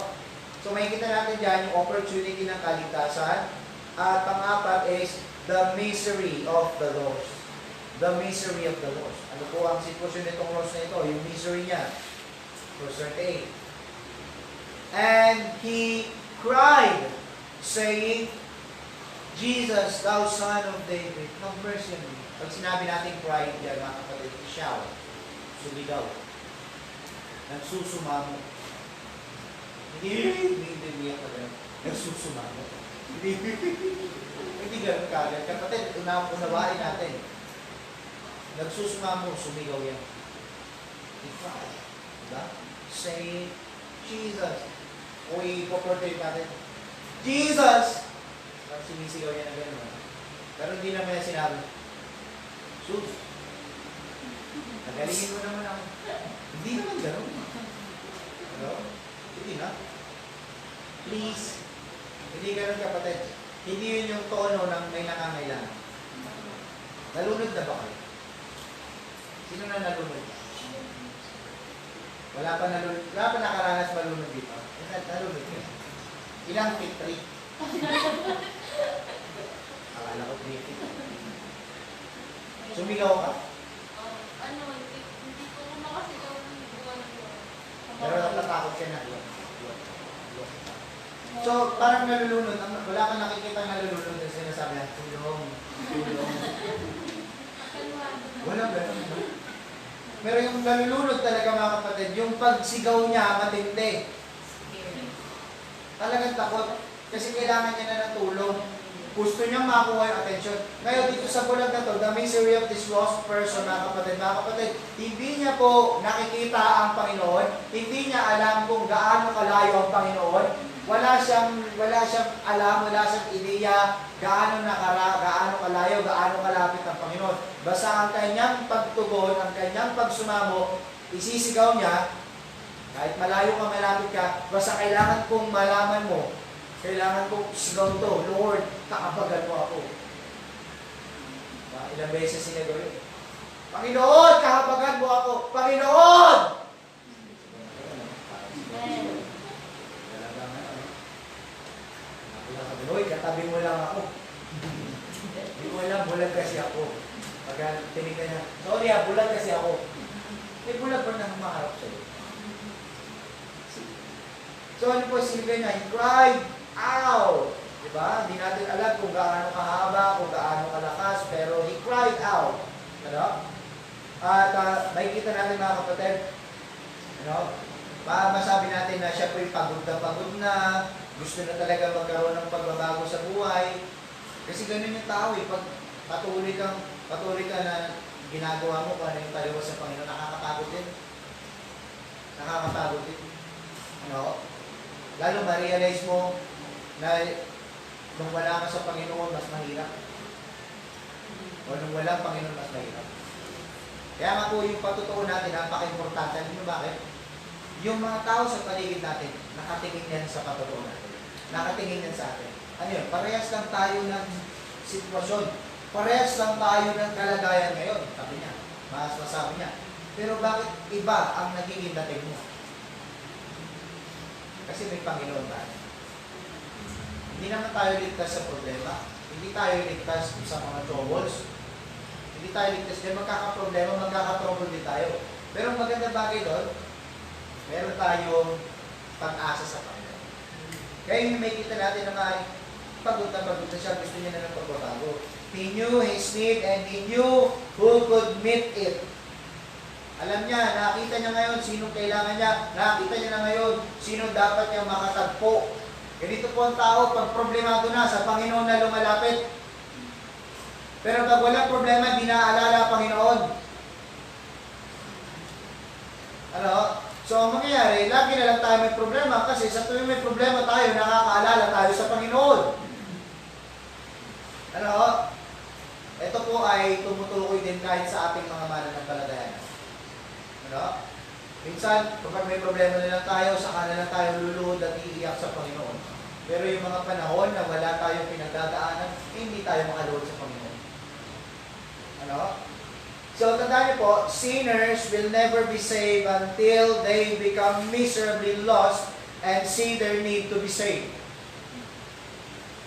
So makikita natin dyan yung opportunity ng kaligtasan. At pang-apat is the misery of the lost. The misery of the lost. Ano po ang sitwasyon nitong lost na ito? Yung misery niya. Verse 38. And he cried, saying, Jesus, thou son of David, have mercy on me. Pag sinabi natin cried yan, mga kapatid, shout, sumigaw, nagsusumamo. Hindi ako ganun. Nagsusumamo. Hindi ganun kagad. Kapatid, unawain natin. Nagsusumamo, sumigaw yan. He cried. Diba? Say, Jesus. O i-portray natin. Jesus! Parang sinisigaw niya na gano'n. Pero hindi naman niya sinabi, Sus! Nagalingin mo naman ako. Hindi naman gano'n. Ano? Hindi na. Please. Hindi gano'n kapatid. Hindi yun yung tono ng may nakangailangan. Nalunod na ba kayo? Sino na nalunod? Wala pa nakaranas malunod dito. Nalunod ka. Ilang feet? 3? Akala ko 3 feet. Sumigaw ka. Hindi ko makasigaw ng buwan ng buwan. Pero natatakot ka na. So, parang nalulunod. Wala kang nakikita nalulunod kasi sinasabi na, tulong. Wala ganun. Pero yung nalulunod talaga mga kapatid, yung pagsigaw niya matindi. Talagang takot. Kasi kailangan niya na ng tulong. Gusto niyang makuha yung attention. Ngayon, dito sa bulag na to, the misery of this lost person, mga kapatid, hindi niya po nakikita ang Panginoon, hindi niya alam kung gaano kalayo ang Panginoon, wala siyang alam, wala siyang ideya gaano kalayo, gaano kalapit ang Panginoon. Basta ang kanyang pagtugon, ang kanyang pagsumamo, isisigaw niya, kahit malayo ka, malapit ka, basta kailangan kong malaman mo, kailangan kong sigaw to, Lord, kakabagan mo ako. Ilang beses sinagaw yun. Panginoon, kakabagan mo ako. Panginoon! Uy, katabi mo lang ako. Hindi ko alam, bulag kasi ako. Pag tinignan niya, sorry bulag kasi ako. May bulag pa na humaharap sa'yo. So ano po sinabi niya? He cried out. Diba? Hindi natin alam kung gaano kahaba, kung gaano kalakas, pero he cried out. Ano? At makikita natin mga kapatid, ano? Masabi natin na siya po'y pagod na, gusto na talaga magkaroon ng pagbabago sa buhay. Kasi ganun yung tao eh. Pag patuloy ka na ginagawa mo kung ano yung taliwas sa Panginoon, nakakapagod din. Nakakapagod din. Ano? Lalo ma-realize mo na nung wala ka sa Panginoon, mas mahirap. O nung walang Panginoon, mas mahirap. Kaya nga po yung patutuo natin, napaka-importante. Alam niyo bakit? Yung mga tao sa paligid natin, nakatingin yan sa patutuo natin. Nakatingin yan sa atin. Ano yun? Parehas lang tayo ng sitwasyon. Parehas lang tayo ng kalagayan ngayon. Sabi niya. Masabi niya. Pero bakit iba ang nagiging dating mo? Kasi may Panginoon tayo. Hindi naman tayo ligtas sa problema. Hindi tayo ligtas sa mga troubles. Hindi tayo ligtas din. Magkakaproblema, magkakatrouble din tayo. Pero ang maganda bagay doon, meron tayong pag-asa sa Panginoon. Kaya yung may kita natin na pagod na siya, gusto niya na ng pagbabago. He knew his need and he knew who could meet it. Alam niya, nakita niya ngayon sino kailangan niya, nakita niya na ngayon sino dapat niya makatagpo. Ganito po ang tao, pag problemado na, sa Panginoon na lumalapit. Pero pag walang problema, di naaalala ang Panginoon. Ano? So, ang mangyayari, lagi na lang tayo may problema kasi sa tuwing may problema tayo, nakakaalala tayo sa Panginoon. Ano? Ito po ay tumutukoy din kahit sa ating mga mananampalataya. Ano? Minsan, kapag may problema na lang tayo, saka na lang tayo luluhod at iiyak sa Panginoon. Pero yung mga panahon na wala tayong pinagdadaanan, hindi tayo makaluhod sa Panginoon. Ano? So, tandaan niyo po, sinners will never be saved until they become miserably lost and see their need to be saved.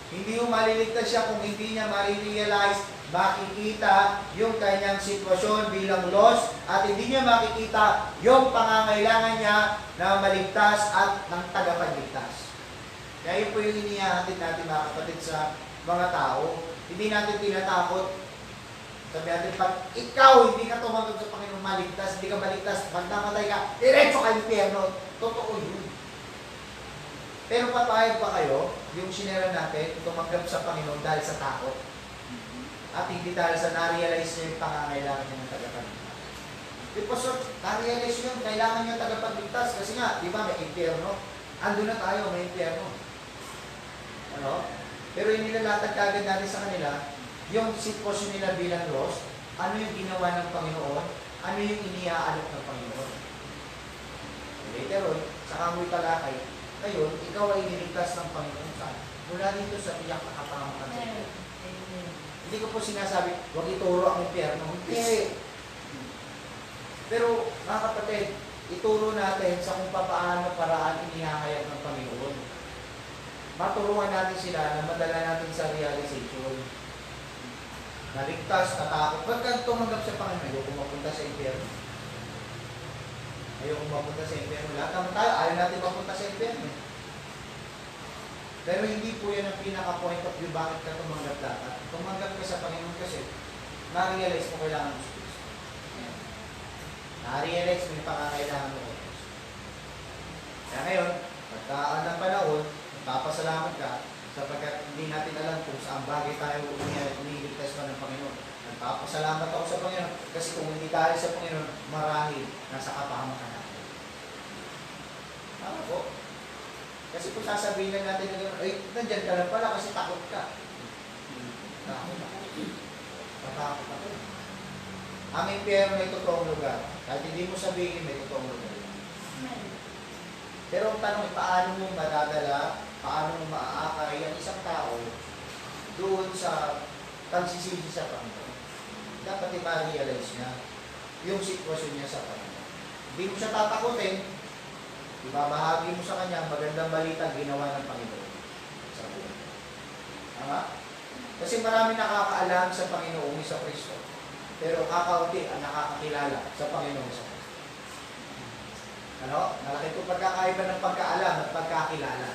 Hindi mo maliligtas siya kung hindi niya ma-realize, makikita yung kanyang sitwasyon bilang lost at hindi niya makikita yung pangangailangan niya na maligtas at ng tagapagligtas. Kaya yun po yung inihahatid natin mga kapatid sa mga tao. Hindi natin tinatakot. Sabi natin, pag ikaw hindi ka tumanggap sa Panginoon maligtas, hindi ka maligtas, pag namatay ka, diretso ka impyerno. Totoo yun. Pero papayag pa kayo, yung sinera natin, tumanggap sa Panginoon dahil sa takot. At hindi dahil sa na-realize niya yung pangangailangan niya ng tagapagligtas. Because na-realize niyo, kailangan niya tagapagligtas. Kasi nga, di ba, may impyerno. Ando na tayo, may impyerno. Ano? Pero yung nilalatag kagad natin sa kanila, yung sitwasyon nila bilang lost, ano yung ginawa ng Panginoon, ano yung iniaalok ng Panginoon. Later on, sa kamoy talakay, ngayon, ikaw ay niligtas ng Panginoon saan? Mula dito sa iyak na kapamakan sa iyo. Hindi ko po sinasabi, huwag ituro ang impyerno. Hindi. Pero, mga kapatid, ituro natin sa kung paano paraan inihahayag ng Panginoon. Maturuan natin sila na madala natin sa realization. Naligtas, natakot. Ba't ka tumanggap sa Panginoon? Ayoko mapunta sa impyerno. Ayoko mapunta sa impyerno. Lahat naman tayo, ayaw natin mapunta sa impyerno. Pero hindi po yan ang pinaka-point of view bakit ka tumanggap dapat. Tumanggap ka sa Panginoon kasi na-realize mo kailangan mo sa Kristo. Na-realize mo yung pangangailangan mo kay Kristo. Kaya ngayon, pagkaan ng panahon, papasalamat ka sapagkat hindi natin alam kung saan bagay tayo umiligtas pa ng Panginoon. Nagpapasalamat ako sa Panginoon kasi kung hindi tayo sa Panginoon, marahil nasa kapahamakan natin. Tama po. Kasi kung sasabihin lang natin na gano'n, ay, nandyan ka lang pala kasi takot ka. Takot ako. Tatakot ako. Ang impyerno ay totoong lugar. Kahit hindi mo sabihin, may totoong lugar. Pero ang tanong, paano mo madadala, paano mo maaakay ang isang tao doon sa pagsisisi sa Panginoon? Dapat i-realize niya yung sitwasyon niya sa Panginoon. Hindi mo siya tatakutin, ibabahagi mo sa kanya ang magandang balita ginawa ng Panginoon sa buhay. Tama? Kasi marami nakakaalam sa Panginoong sa Kristo. Pero kakaunti ang nakakakilala sa Panginoong sa Kristo. Ano? Malaki po pagkakaiba ng pagkaalam at pagkakilala.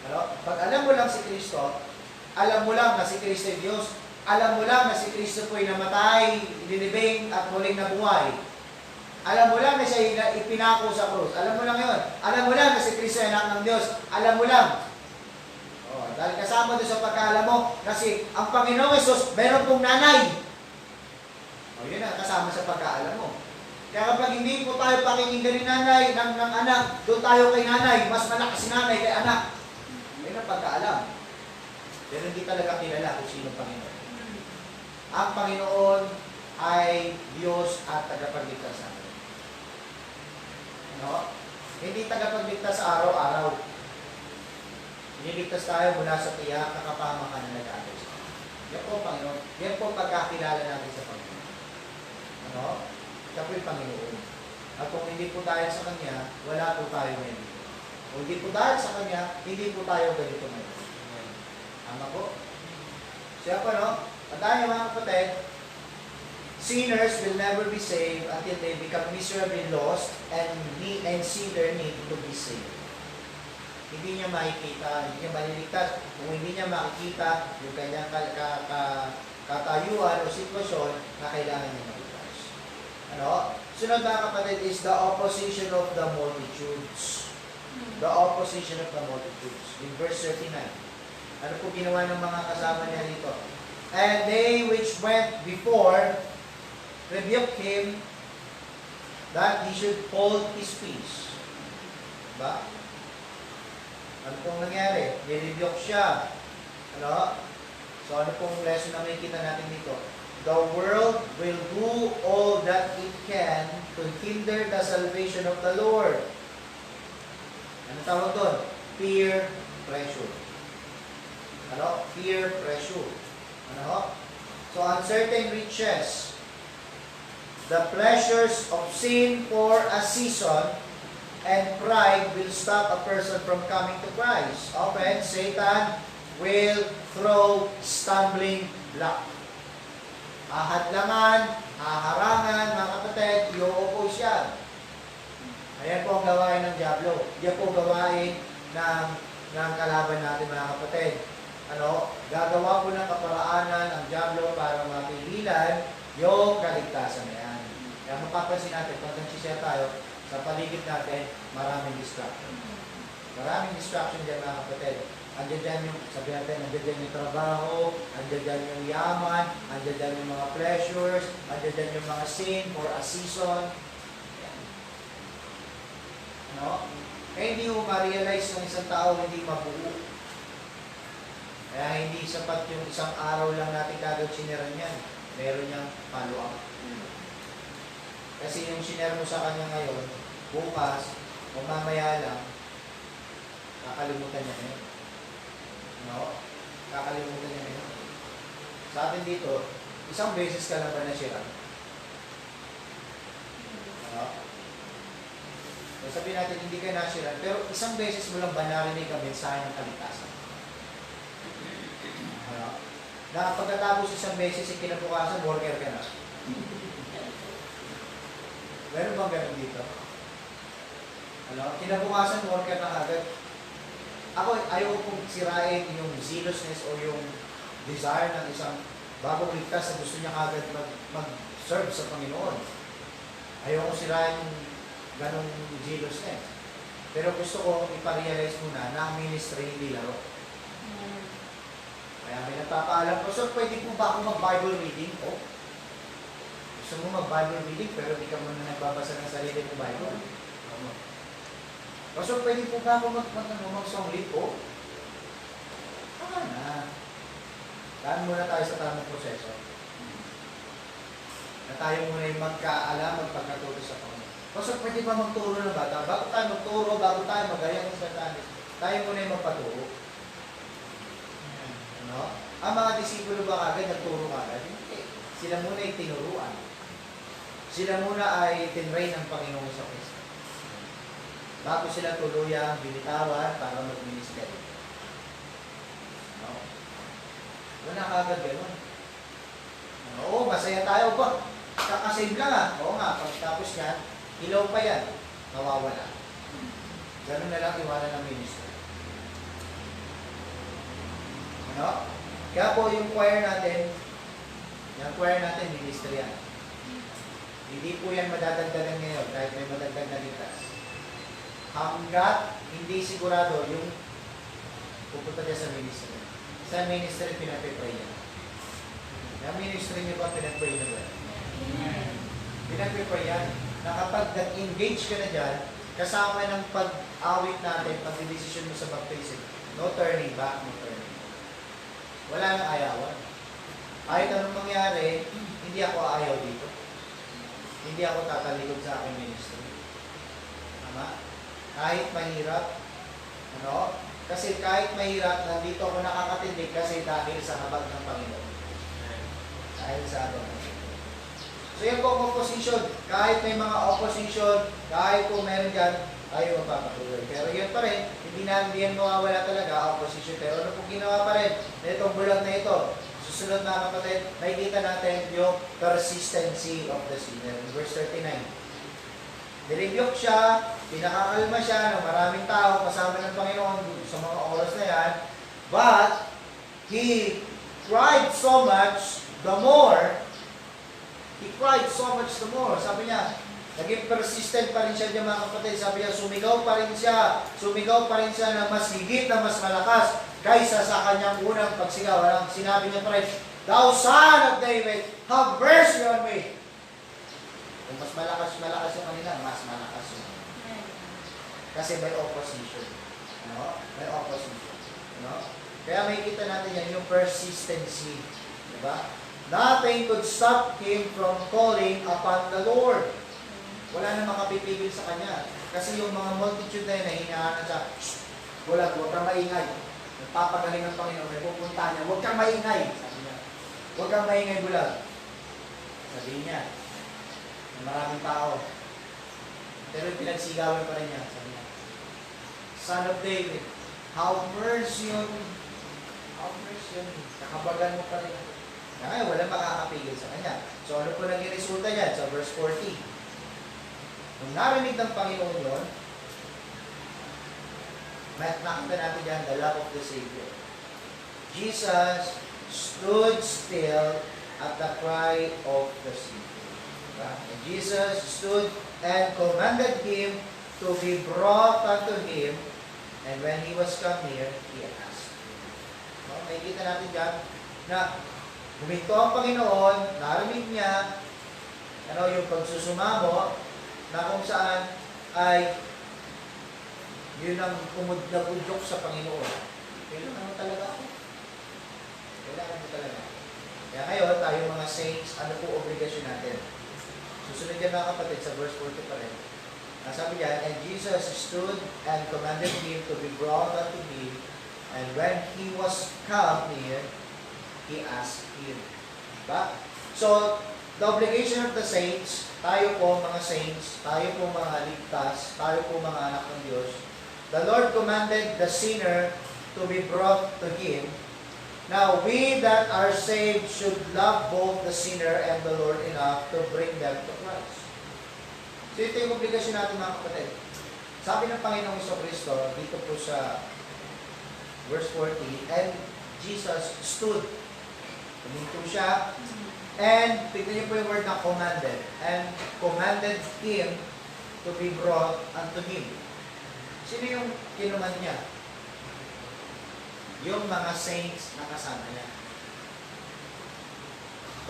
Ano? Pag alam mo lang si Kristo, alam mo lang na si Kristo ay Diyos, alam mo lang na si Kristo po ay namatay, dinibing at muling nabuhay. Alam mo lang na siya ipinako sa krus. Alam mo lang yun. Alam mo lang na si Kristo ay anak ng Diyos. Alam mo lang. Oh, dahil kasama doon sa pagkaalam mo, kasi ang Panginoong Yesus, meron pong nanay. O, yun ang kasama sa pagkaalam mo. Kaya kapag hindi po tayo pakikinggan ni nanay, ng anak, doon tayo kay nanay, mas malakas si nanay kay anak. Yun ang pagkaalam. Pero hindi talaga kilala kung sino Panginoon. Ang Panginoon ay Diyos at tagapagligtas sa atin. Ano? Hindi tagapagligtas sa araw-araw. Iniligtas tayo mula sa tiyak na kapahamakan na nag-aagay sa atin. Yan po, Panginoon. Yan po pagkakilala natin sa Panginoon. Ano? Siya po yung Panginoon. At kung hindi po tayo sa Kanya, wala po tayo ngayon. Kung hindi po tayo sa Kanya, hindi po tayo ganito ngayon. Tama po? Siya po, no? At tayo, mga kapatid, sinners will never be saved until they become miserably lost and see their need to be saved. Hindi niya makikita, hindi niya maliligtas. Kung hindi niya makikita yung kanyang katayuan o sitwasyon na kailangan niya maligtas. Ano? Sunod na kapatid is the opposition of the multitudes. The opposition of the multitudes. In verse 39. Ano po ginawa ng mga kasama niya dito? And they which went before rebuked him that he should hold his peace. Diba? Ano pong nangyari? Nirebuke siya. Ano? So ano pong lesson na makikita natin dito? The world will do all that it can to hinder the salvation of the Lord. Ano tawag doon? Peer pressure. Ano? Peer pressure. Ano? So uncertain riches, the pleasures of sin for a season, and pride will stop a person from coming to Christ. Often, Satan will throw stumbling block. Ahadlangan, haharangan, mga kapatid, iuupo siya. Ayan po ang gawain ng Diablo. Yan po ang gawain ng kalaban natin, mga kapatid. Ano, gagawa po ng kaparaanan ang Diablo para mapigilan yung kaligtasan na yan. Kaya mapapansin natin, pag nagsisya tayo, sa paligid natin, maraming distraction. Maraming distraction dyan, mga kapatid. Andiyan dyan yung, sabi natin, andiyan dyan yung trabaho, andiyan dyan yung yaman, andiyan dyan yung mga pleasures, andiyan dyan yung mga sin for a season. No? Kaya hindi mo ma-realize ng isang tao hindi mabuo. Kaya hindi sapat yung isang araw lang natin kagad siniran yan. Meron niyang follow-up. Kasi yung sinare mo sa kanya ngayon, bukas, o mamaya lang, kakalimutan niya ngayon. No? Kakalimutan niya ngayon. Sa atin dito, isang beses ka lang ba nasira? No? So sabihin natin, hindi ka natural, pero isang beses mo lang ba narinig ang mensahe ng kaligtasan? Ano? Na pagkatapos isang beses, kinabukasan, worker ka na. Meron bang ganun dito? Ano? Kinabukasan, worker na agad. Ako, ayaw kong sirain yung zealousness o yung desire ng isang bagong ligtas na gusto niya agad mag-serve sa Panginoon. Ayaw kong sirain yung ganong zealousness. Pero gusto ko iparealize muna na ang ministry hindi laro. Kaya may nagpapaalam ko, so pwede po ba ako mag-Bible reading? O, gusto mo mag-Bible reading pero hindi ka muna nagbabasa ng sarili ng Bible. So pwede po ba ako mag-song lead? O, tama na. Daan muna tayo sa tamang proseso. Na tayo muna yung magkaalam, magpagkatuto sa Panginoon. So pwede ba magturo ng bata? Bago tayo magturo, bago tayo magayang sa tayo, tayo muna yung magpaturo. Ano? Ang mga disipulo ba kagad, nagturo kagad? Hindi. Sila muna ay tinuruan. Sila muna ay tinrain ng Panginoon sa Kristo. Bago sila tuluyang binitawan para mag-ministry. No? Wala kagad gano'n. Oo, masaya tayo ba? Kakasave lang ah. Oo nga, pagtapos yan, ilaw pa yan. Nawawala. Ganun na lang iwanan ng ministry. Ano? Kaya po yung choir natin, ministry yan. Hindi po yan madadagdagan ngayon kahit may madagdag na ligtas. Hanggat hindi sigurado yung pupunta niya sa ministry. Sa ministry, pinapipray niya. Yung ministry niyo ba, pinapipray niyo ba? Pinapipray yan. Na kapag nag-engage ka na dyan, kasama ng pag-awit natin, pag-decision mo sa baptism, no turning back, no turning back. Wala nang ayawan. Kahit anong mangyari, hindi ako ayaw dito. Hindi ako tatalikod sa aking ministry. Tama? Kahit mahirap, ano? Kasi kahit mahirap, nandito ako nakakatindig kasi dahil sa habag ng Panginoon. Dahil sa habag ng Panginoon. So yan po ang opposition. Kahit may mga opposition, kahit po meron dyan, tayo magpapatuloy. Pero yun pa rin, hindi yan mawawala talaga, opposition. Pero ano po ginawa pa rin? Itong bulag na ito, susunod na kapatid, nakikita natin yung persistency of the sinner. In verse 39. Nirebuke siya, pinakakalma siya ng maraming tao kasama ng Panginoon sa mga oras na yan. But, he cried so much the more. He cried so much the more. Sabi niya, naging persistent pa rin siya niya mga kapatid. Sabi niya, sumigaw pa rin siya. Sumigaw pa rin siya na mas higit na mas malakas kaysa sa kanyang unang pagsigaw. Anong sinabi niya pa rin, Thou son of David, have mercy on me. Kung mas malakas yung kanila, mas malakas yung kasi may opposition. No? May opposition. No? Kaya may kita natin yan, yung persistency. Diba? Nothing could stop him from calling upon the Lord. Wala na makapipigil sa kanya. Kasi yung mga multitude na yun, hinahanan siya, huwag kang maingay. Nagpapagaling ng Panginoon, may pupunta niya, huwag kang maingay. Sabi niya, huwag kang maingay bulag. Sabi niya, maraming tao. Pero pinagsigawan pa rin niya. Sabi niya, Son of David, have mercy on me. Have mercy on me. Kakabagan mo pa rin. Kaya wala makakapigil sa kanya. So ano po naging resulta niyan? Sa verse 40. Nung narinig ng Panginoon yun, nakita natin dyan, the love of the Savior. Jesus stood still at the cry of the Savior. And Jesus stood and commanded him to be brought unto him, and when he was come near, he asked him. No? Nakikita natin dyan na huminto ang Panginoon, narinig niya yung pagsusumamo na kung saan ay yun ang nagudyok sa Panginoon. Kailangan mo talaga ako. Kailangan mo talaga. Kaya ngayon, tayo mga saints, ano po obligasyon natin? Susunod yan mga kapatid sa verse 40 pa rin. Sabi niya, and Jesus stood and commanded him to be brought unto him, and when he was come near, he asked him. Diba? So, the obligation of the saints, tayo po mga saints, tayo po mga ligtas, tayo po mga anak ng Diyos. The Lord commanded the sinner to be brought to Him. Now, we that are saved should love both the sinner and the Lord enough to bring them to Christ. So ito yung obligasyon natin mga kapatid. Sabi ng Panginoong Jesucristo, dito po sa verse 40, and Jesus stood. Tuminto siya. And, tignan niyo po yung word na commanded. And commanded him to be brought unto him. Sino yung kinuman niya? Yung mga saints na kasama niya.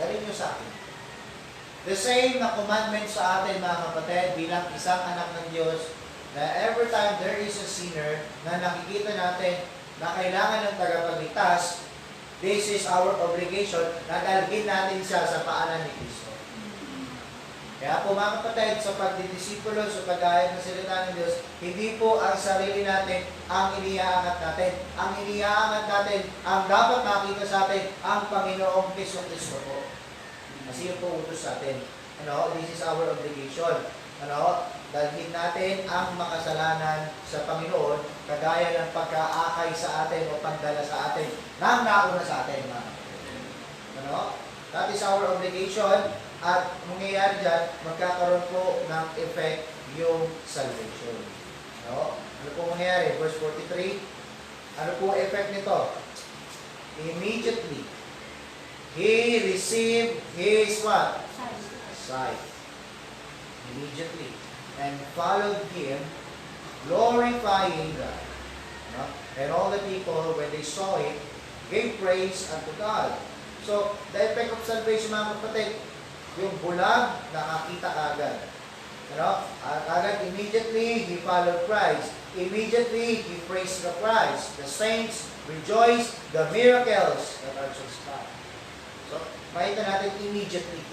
Galing niyo sa akin. The same na commandment sa atin mga kapatid bilang isang anak ng Diyos na every time there is a sinner na nakikita natin na kailangan ng tagapagligtas, this is our obligation na dalhin natin siya sa paanan ni Kristo. Kaya po mga kapatid, sa pagdidisipulo, sa pag-ayat ng salita ng Diyos, hindi po ang sarili natin ang iniaangat natin. Ang iniaangat natin, ang dapat makita sa atin, ang Panginoong Kristo po. Kasi yun po utos sa atin. This is our obligation. Dalhin natin ang makasalanan sa Panginoon, kagaya ng pagkaakay sa atin o pagdala sa atin, nang nauna sa atin. That is our obligation. At mangyayari dyan, magkakaroon po ng effect yung salvation. Ano po mangyayari? Verse 43. Ano po effect nito? Immediately, he received his what? Sight. Immediately. And followed him, glorifying God. And all the people, when they saw it, gave praise unto God. So, the effect of salvation, mga kapatid, yung bulag, nakakita kagad. Agad, immediately, he followed Christ. Immediately, he praised the Christ. The saints rejoiced the miracles that are transpired. So, makita natin immediately.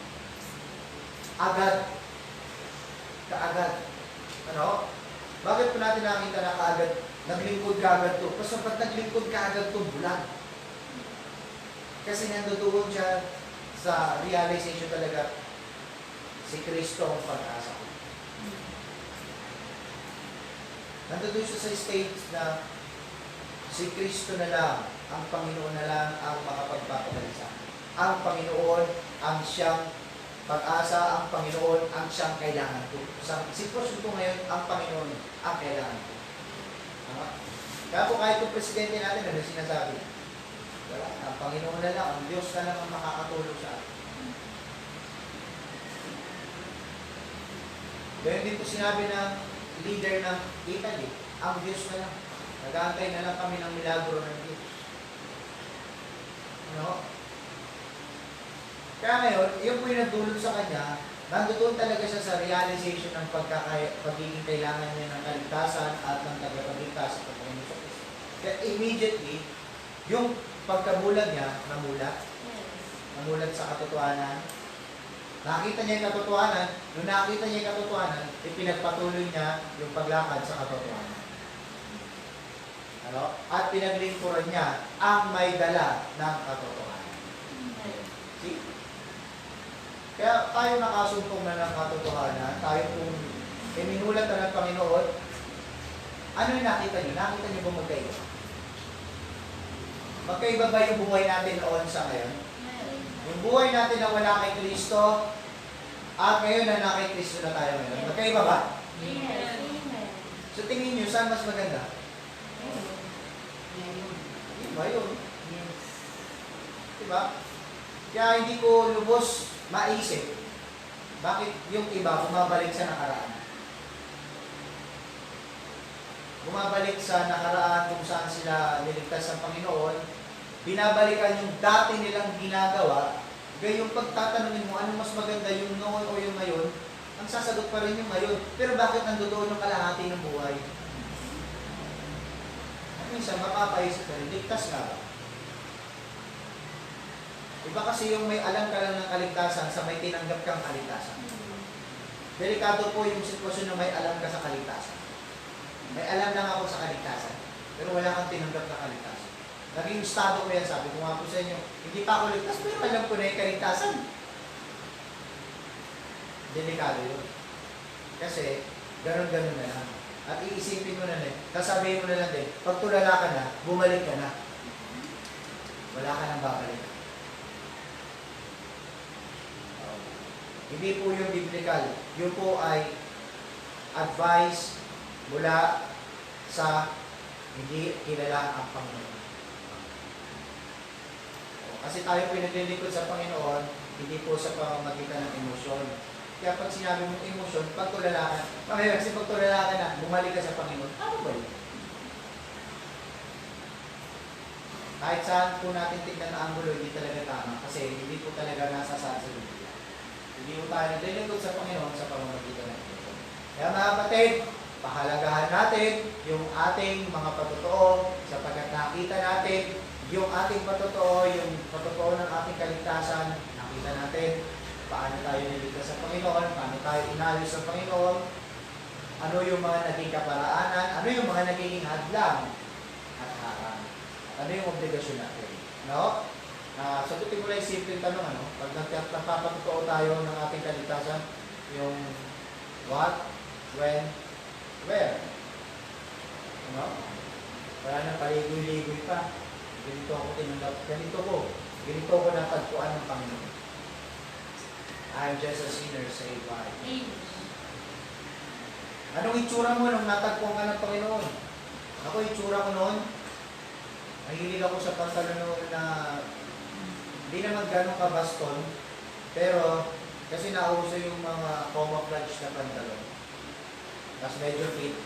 Agad. Kaagad. Bakit po natin nakita na kaagad? Naglingkod kaagad to. Kasi ba't naglingkod kaagad to bulag? Kasi nandoon siya sa realization talaga, si Kristo ang pag-asa ko. Nandoon siya sa stage na si Kristo na lang, ang Panginoon na lang ang makapagpapagalisa. Ang Panginoon ang siyang pag-asa, ang Panginoon ang siyang kailangan ko. Sa sitwasyon ko ngayon, ang Panginoon ang kailangan ko. Kaya po kahit yung presidente natin, ano sinasabi? Wala, ang Panginoon na lang, ang Diyos na lang ang makakatulong sa atin. Ganyan din po sinabi ng leader ng Italy, ang Diyos na lang. Nag-aantay na lang kami ng milagro ng Diyos. Kaya ngayon, yung po yung nagdulot sa kanya, nandoon talaga siya sa realization ng pagiging kailangan niya ng kaligtasan at ng tagapagligtas sa Panginoon sa Kristo. Kaya immediately, yung pagkabulag niya, namulat sa katotohanan. Nakita niya yung katotohanan. Nung nakita niya yung katotohanan, ipinagpatuloy niya yung paglakad sa katotohanan. At pinaglingkuran niya ang may dala ng katotohanan. See? Kaya tayo nakasumpong na ng katotohanan, tayo kung iminulat na ng Panginoon, ano yung nakita niyo? Nakita niyo ba magkaiba? Magkaiba ba yung buhay natin noon sa ngayon? Yung buhay natin na wala kay Kristo, at ngayon na kay Kristo na tayo ngayon. Magkaiba ba? Yes. So tingin nyo, saan mas maganda? Ngayon. Diba? Kaya hindi ko lubos maisip bakit yung iba bumabalik sa nakaraan. Bumabalik sa nakaraan kung saan sila niligtas ng Panginoon, binabalikan yung dati nilang ginagawa, gayong pagtatanungin mo, ano mas maganda, yung noon o yung ngayon, ang sasagot pa rin yung ngayon. Pero bakit nandoon yung kalahati ng buhay? At minsan, mapapaisip ka rin, ligtas ka ba? Iba kasi yung may alam ka lang ng kaligtasan sa may tinanggap kang kaligtasan. Delikado po yung sitwasyon na may alam ka sa kaligtasan. May alam lang ako sa kaligtasan, pero wala kang tinanggap na kaligtasan. Naging estado ko yan, sabi ko nga po sa inyo, hindi pa ako ligtas, pero alam ko na yung kaligtasan. delikado yun. Kasi, ganun-ganun na lang. At iisipin mo na din, sasabihin mo na lang din, pag tulala ka na, bumalik ka na. Wala ka nang babalik. Hindi po yung biblical. Yun po ay advice mula sa hindi kilala ang Panginoon. Kasi tayo pinaglilingkod sa Panginoon, hindi po sa pamamagitan ng emosyon. Kaya pag sinabi mong emosyon, pag tulala ka na, kasi pag tulala ka na, bumalik ka sa Panginoon, ano ba yun? Kahit saan po natin tignan na anggulo, hindi talaga tama kasi hindi po talaga nasa sa Biblia. Hindi po tayo naglilingkod sa Panginoon sa pamamagitan ng emosyon. Kaya mga kapatid, pahalagahan natin yung ating mga patotoo sapagkat nakita natin yung ating patotoo, yung patotoo ng ating kaligtasan, nakita natin paano tayo niligtas sa Panginoon, paano tayo inayos sa Panginoon, ano yung mga naging kaparaanan, ano yung mga naging hadlang at harang, ano yung obligasyon natin. No? Sagutin mo lang yung simple tanong, ano? Pag nagpapatotoo tayo ng ating kaligtasan, yung what, when, where. Ano? Wala nang paligoy-ligoy pa. Ganito ako tinanggap, ganito ko natagpuan ng Panginoon. I'm just a sinner saved by. Anong itsura mo nung natagpuan ka ng Panginoon? Ako, itsura ko noon, mahilig ako sa pantalon noon na hindi naman ganun kabaston, pero kasi nauso yung mga camouflage na pantalon. Tapos medyo fit.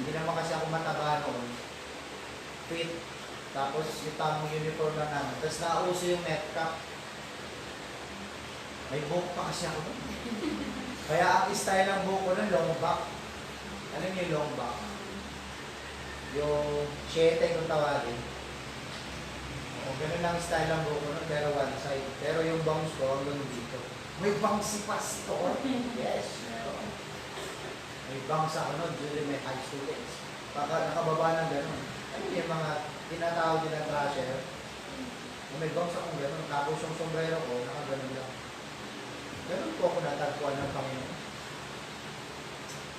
Hindi naman kasi ako mataba noon. Fit. Tapos yung tamang uniform lang namin. Tapos nauso yung net cap. May buhok pa kasi ako doon. Kaya ang style ng buhok ko nun, long back. Alam niyo yung long back? Yung siete kung tawagin. O, ganun lang style ng buhok ko nun, pero one side. Pero yung bangs ko hanggang dito. May bangs si Pastor? Yes, meron. May bangs ako nun during my high students. Baka nakababa ng ganun. Ano yung mga tinatawag din na trasher? May bangs akong ganun. Tapos yung sombrero ko, nakaganon lang. Ganun po ako natagpuan ng Panginoon.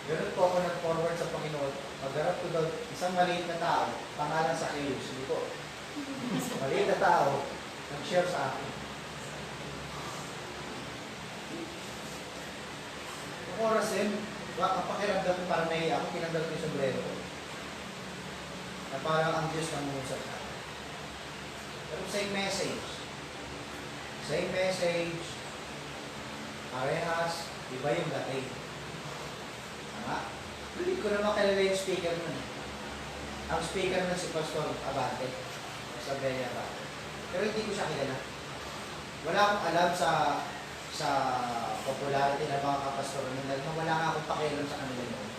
Ganun po ako nag-forward sa Panginoon. Pagharap ko daw, isang maliit na tao, pangalan sa Kiyos, hindi po. Maliit na tao, nag-share sa akin. Ang oras din, pakiramdam ko parang nahiya ako, pinagdal ko yung sombrero ko. Na parang ang Diyos nangungusap sa akin. Pero same message. Same message. Parehas, iba yung dating. Tama? Hindi ko naman kilala yung speaker nun. Ang speaker nun si Pastor Abante. Sa Bella Abante. Pero hindi ko siya kilala. Wala akong alam sa popularity ng mga kapastor nun. Wala nga akong pakialam sa kanila noon.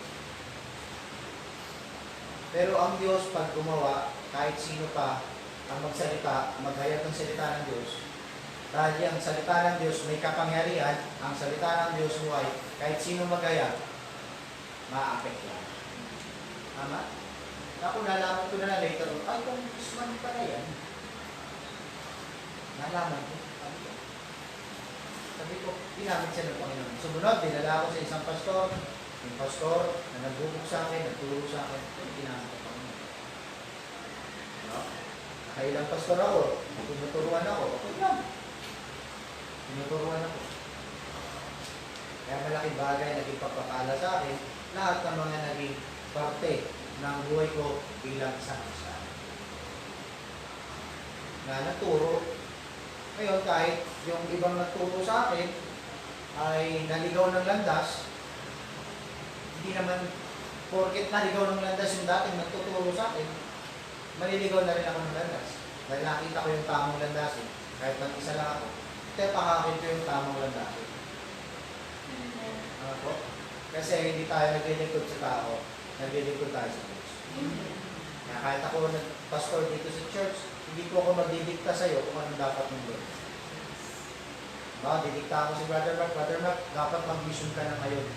Pero ang Diyos, pag gumawa, kahit sino pa ang magsalita, maghayag ng salita ng Diyos, dahil ang salita ng Diyos may kapangyarihan, ang salita ng Diyos huway, kahit sino maghayag, ma-apektuhan. Tama? Ako nalaman ko na later on, ay, kung Guzman pala yan. Nalaman ko. Sabi ko, ginamit siya ng Panginoon. Sumunod, dinala ako sa isang pastor, yung pastor na nagbubuk sa akin, nagturo sa akin, ginamit ng Panginoon. No? Nakailang pastor ako, tinuturuan ako, okay lang. Tinuturuan ako. Kaya malaking bagay naging pagpapala sa akin, lahat ng mga naging parte ng buhay ko bilang isang isa. Na naturo. Ngayon, kahit yung ibang nagturo sa akin ay naligaw ng landas, hindi naman porket naligaw ng landas yung dating nagtuturo sa akin, maliligaw na rin ako ng landas. Dahil nakita ko yung tamang landas, kahit mag-isa lang ako. Kaya pakakin ko yung tamang landas. Ano po? Kasi hindi tayo naglilingkod sa tao, naglilingkod tayo sa Diyos. Kaya kahit ako nag-pastor dito sa church, hindi ko ako magdidikta sa iyo kung anong dapat mong gawin. Didikta ako si Brother Mac, dapat mag-mission ka na ngayon.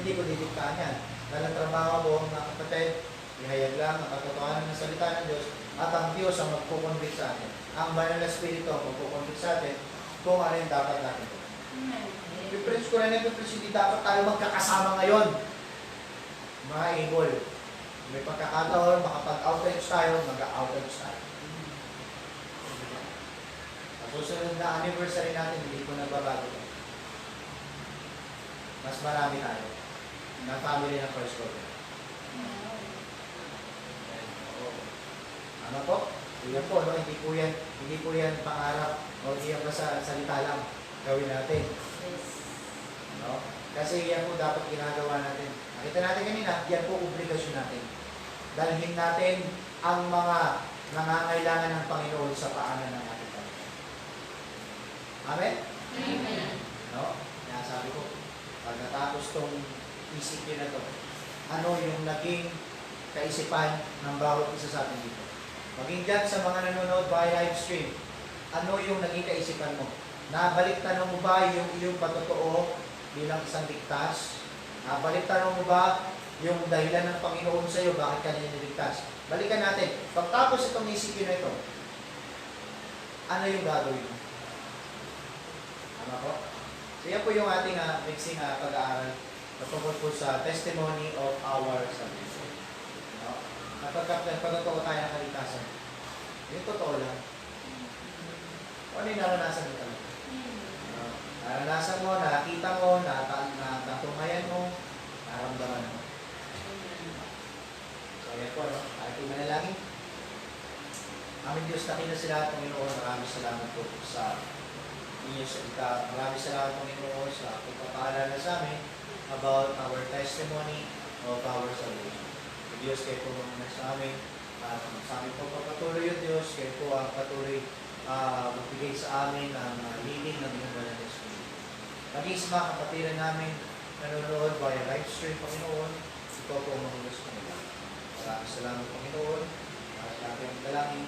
Hindi ko didiktaan yan. Dahil ang trabaho ko, mga kapatid, ihayag lang ang katotohanan ng salita ng Diyos at ang Diyos ang magkukonvict sa atin. Ang banal na spirito ang magkukonvict sa atin kung ano yung dapat natin gawin. Amen. Piprins ko na nagpiprins, hindi dapat tayo magkakasama ngayon. Mga able. May pagkakataon, makapag-outage tayo, mag-outage tayo. Sa susunod na anniversary natin, hindi ko nagbabago. Mas marami tayo. Na family ng First Order. Ano po? Yan po, no? Hindi po yan pangarap o hindi yan basta salita lang gawin natin. No? Kasi yan po dapat ginagawa natin. Nakita natin kanina, yan po obligasyon natin. Dalhin natin ang mga nangangailangan ng Panginoon sa paanan ng ating Panginoon. Amen? Amen. No? Kaya sabi ko, pag natapos tong isipin na to, ano yung naging kaisipan ng bawat isa sa atin dito? Maging dyan sa mga nanonood by live stream, ano yung naging kaisipan mo? Nabalik tanong mo ba yung iyong patotoo bilang isang ligtas? Nabalik tanong mo ba yung dahilan ng Panginoon sa iyo, bakit ka niligtas? Balikan natin. Pagtapos itong isipin na ito, ano yung gagawin mo? Tama po? So yan po yung ating mixing pag-aaral patungkol po sa testimony of our salvation. No? Napagkatotoo tayo ng kaligtasan. Yung totoo lang. Ano yung naranasan mo talaga? Naranasan mo, nakita mo, natumayan mo, naramdaman mo. So yan po, no? Kahit yung manalangin. Aming Diyos, nakita sila, Panginoon, maraming salamat po sa inyo salita. Maraming salamat, Panginoon, sa pagpapaalala sa amin about our testimony of our salvation. Diyos, kayo po mga sa amin. Sa amin po papatuloy yung Diyos, kayo po ang patuloy magbigay sa amin ng leading ng iyong banal na Espiritu. Maging sa mga kapatiran namin, nanonood via live stream, Panginoon, ito po ang mga gusto nila. Maraming salamat, Panginoon. At ating dalangin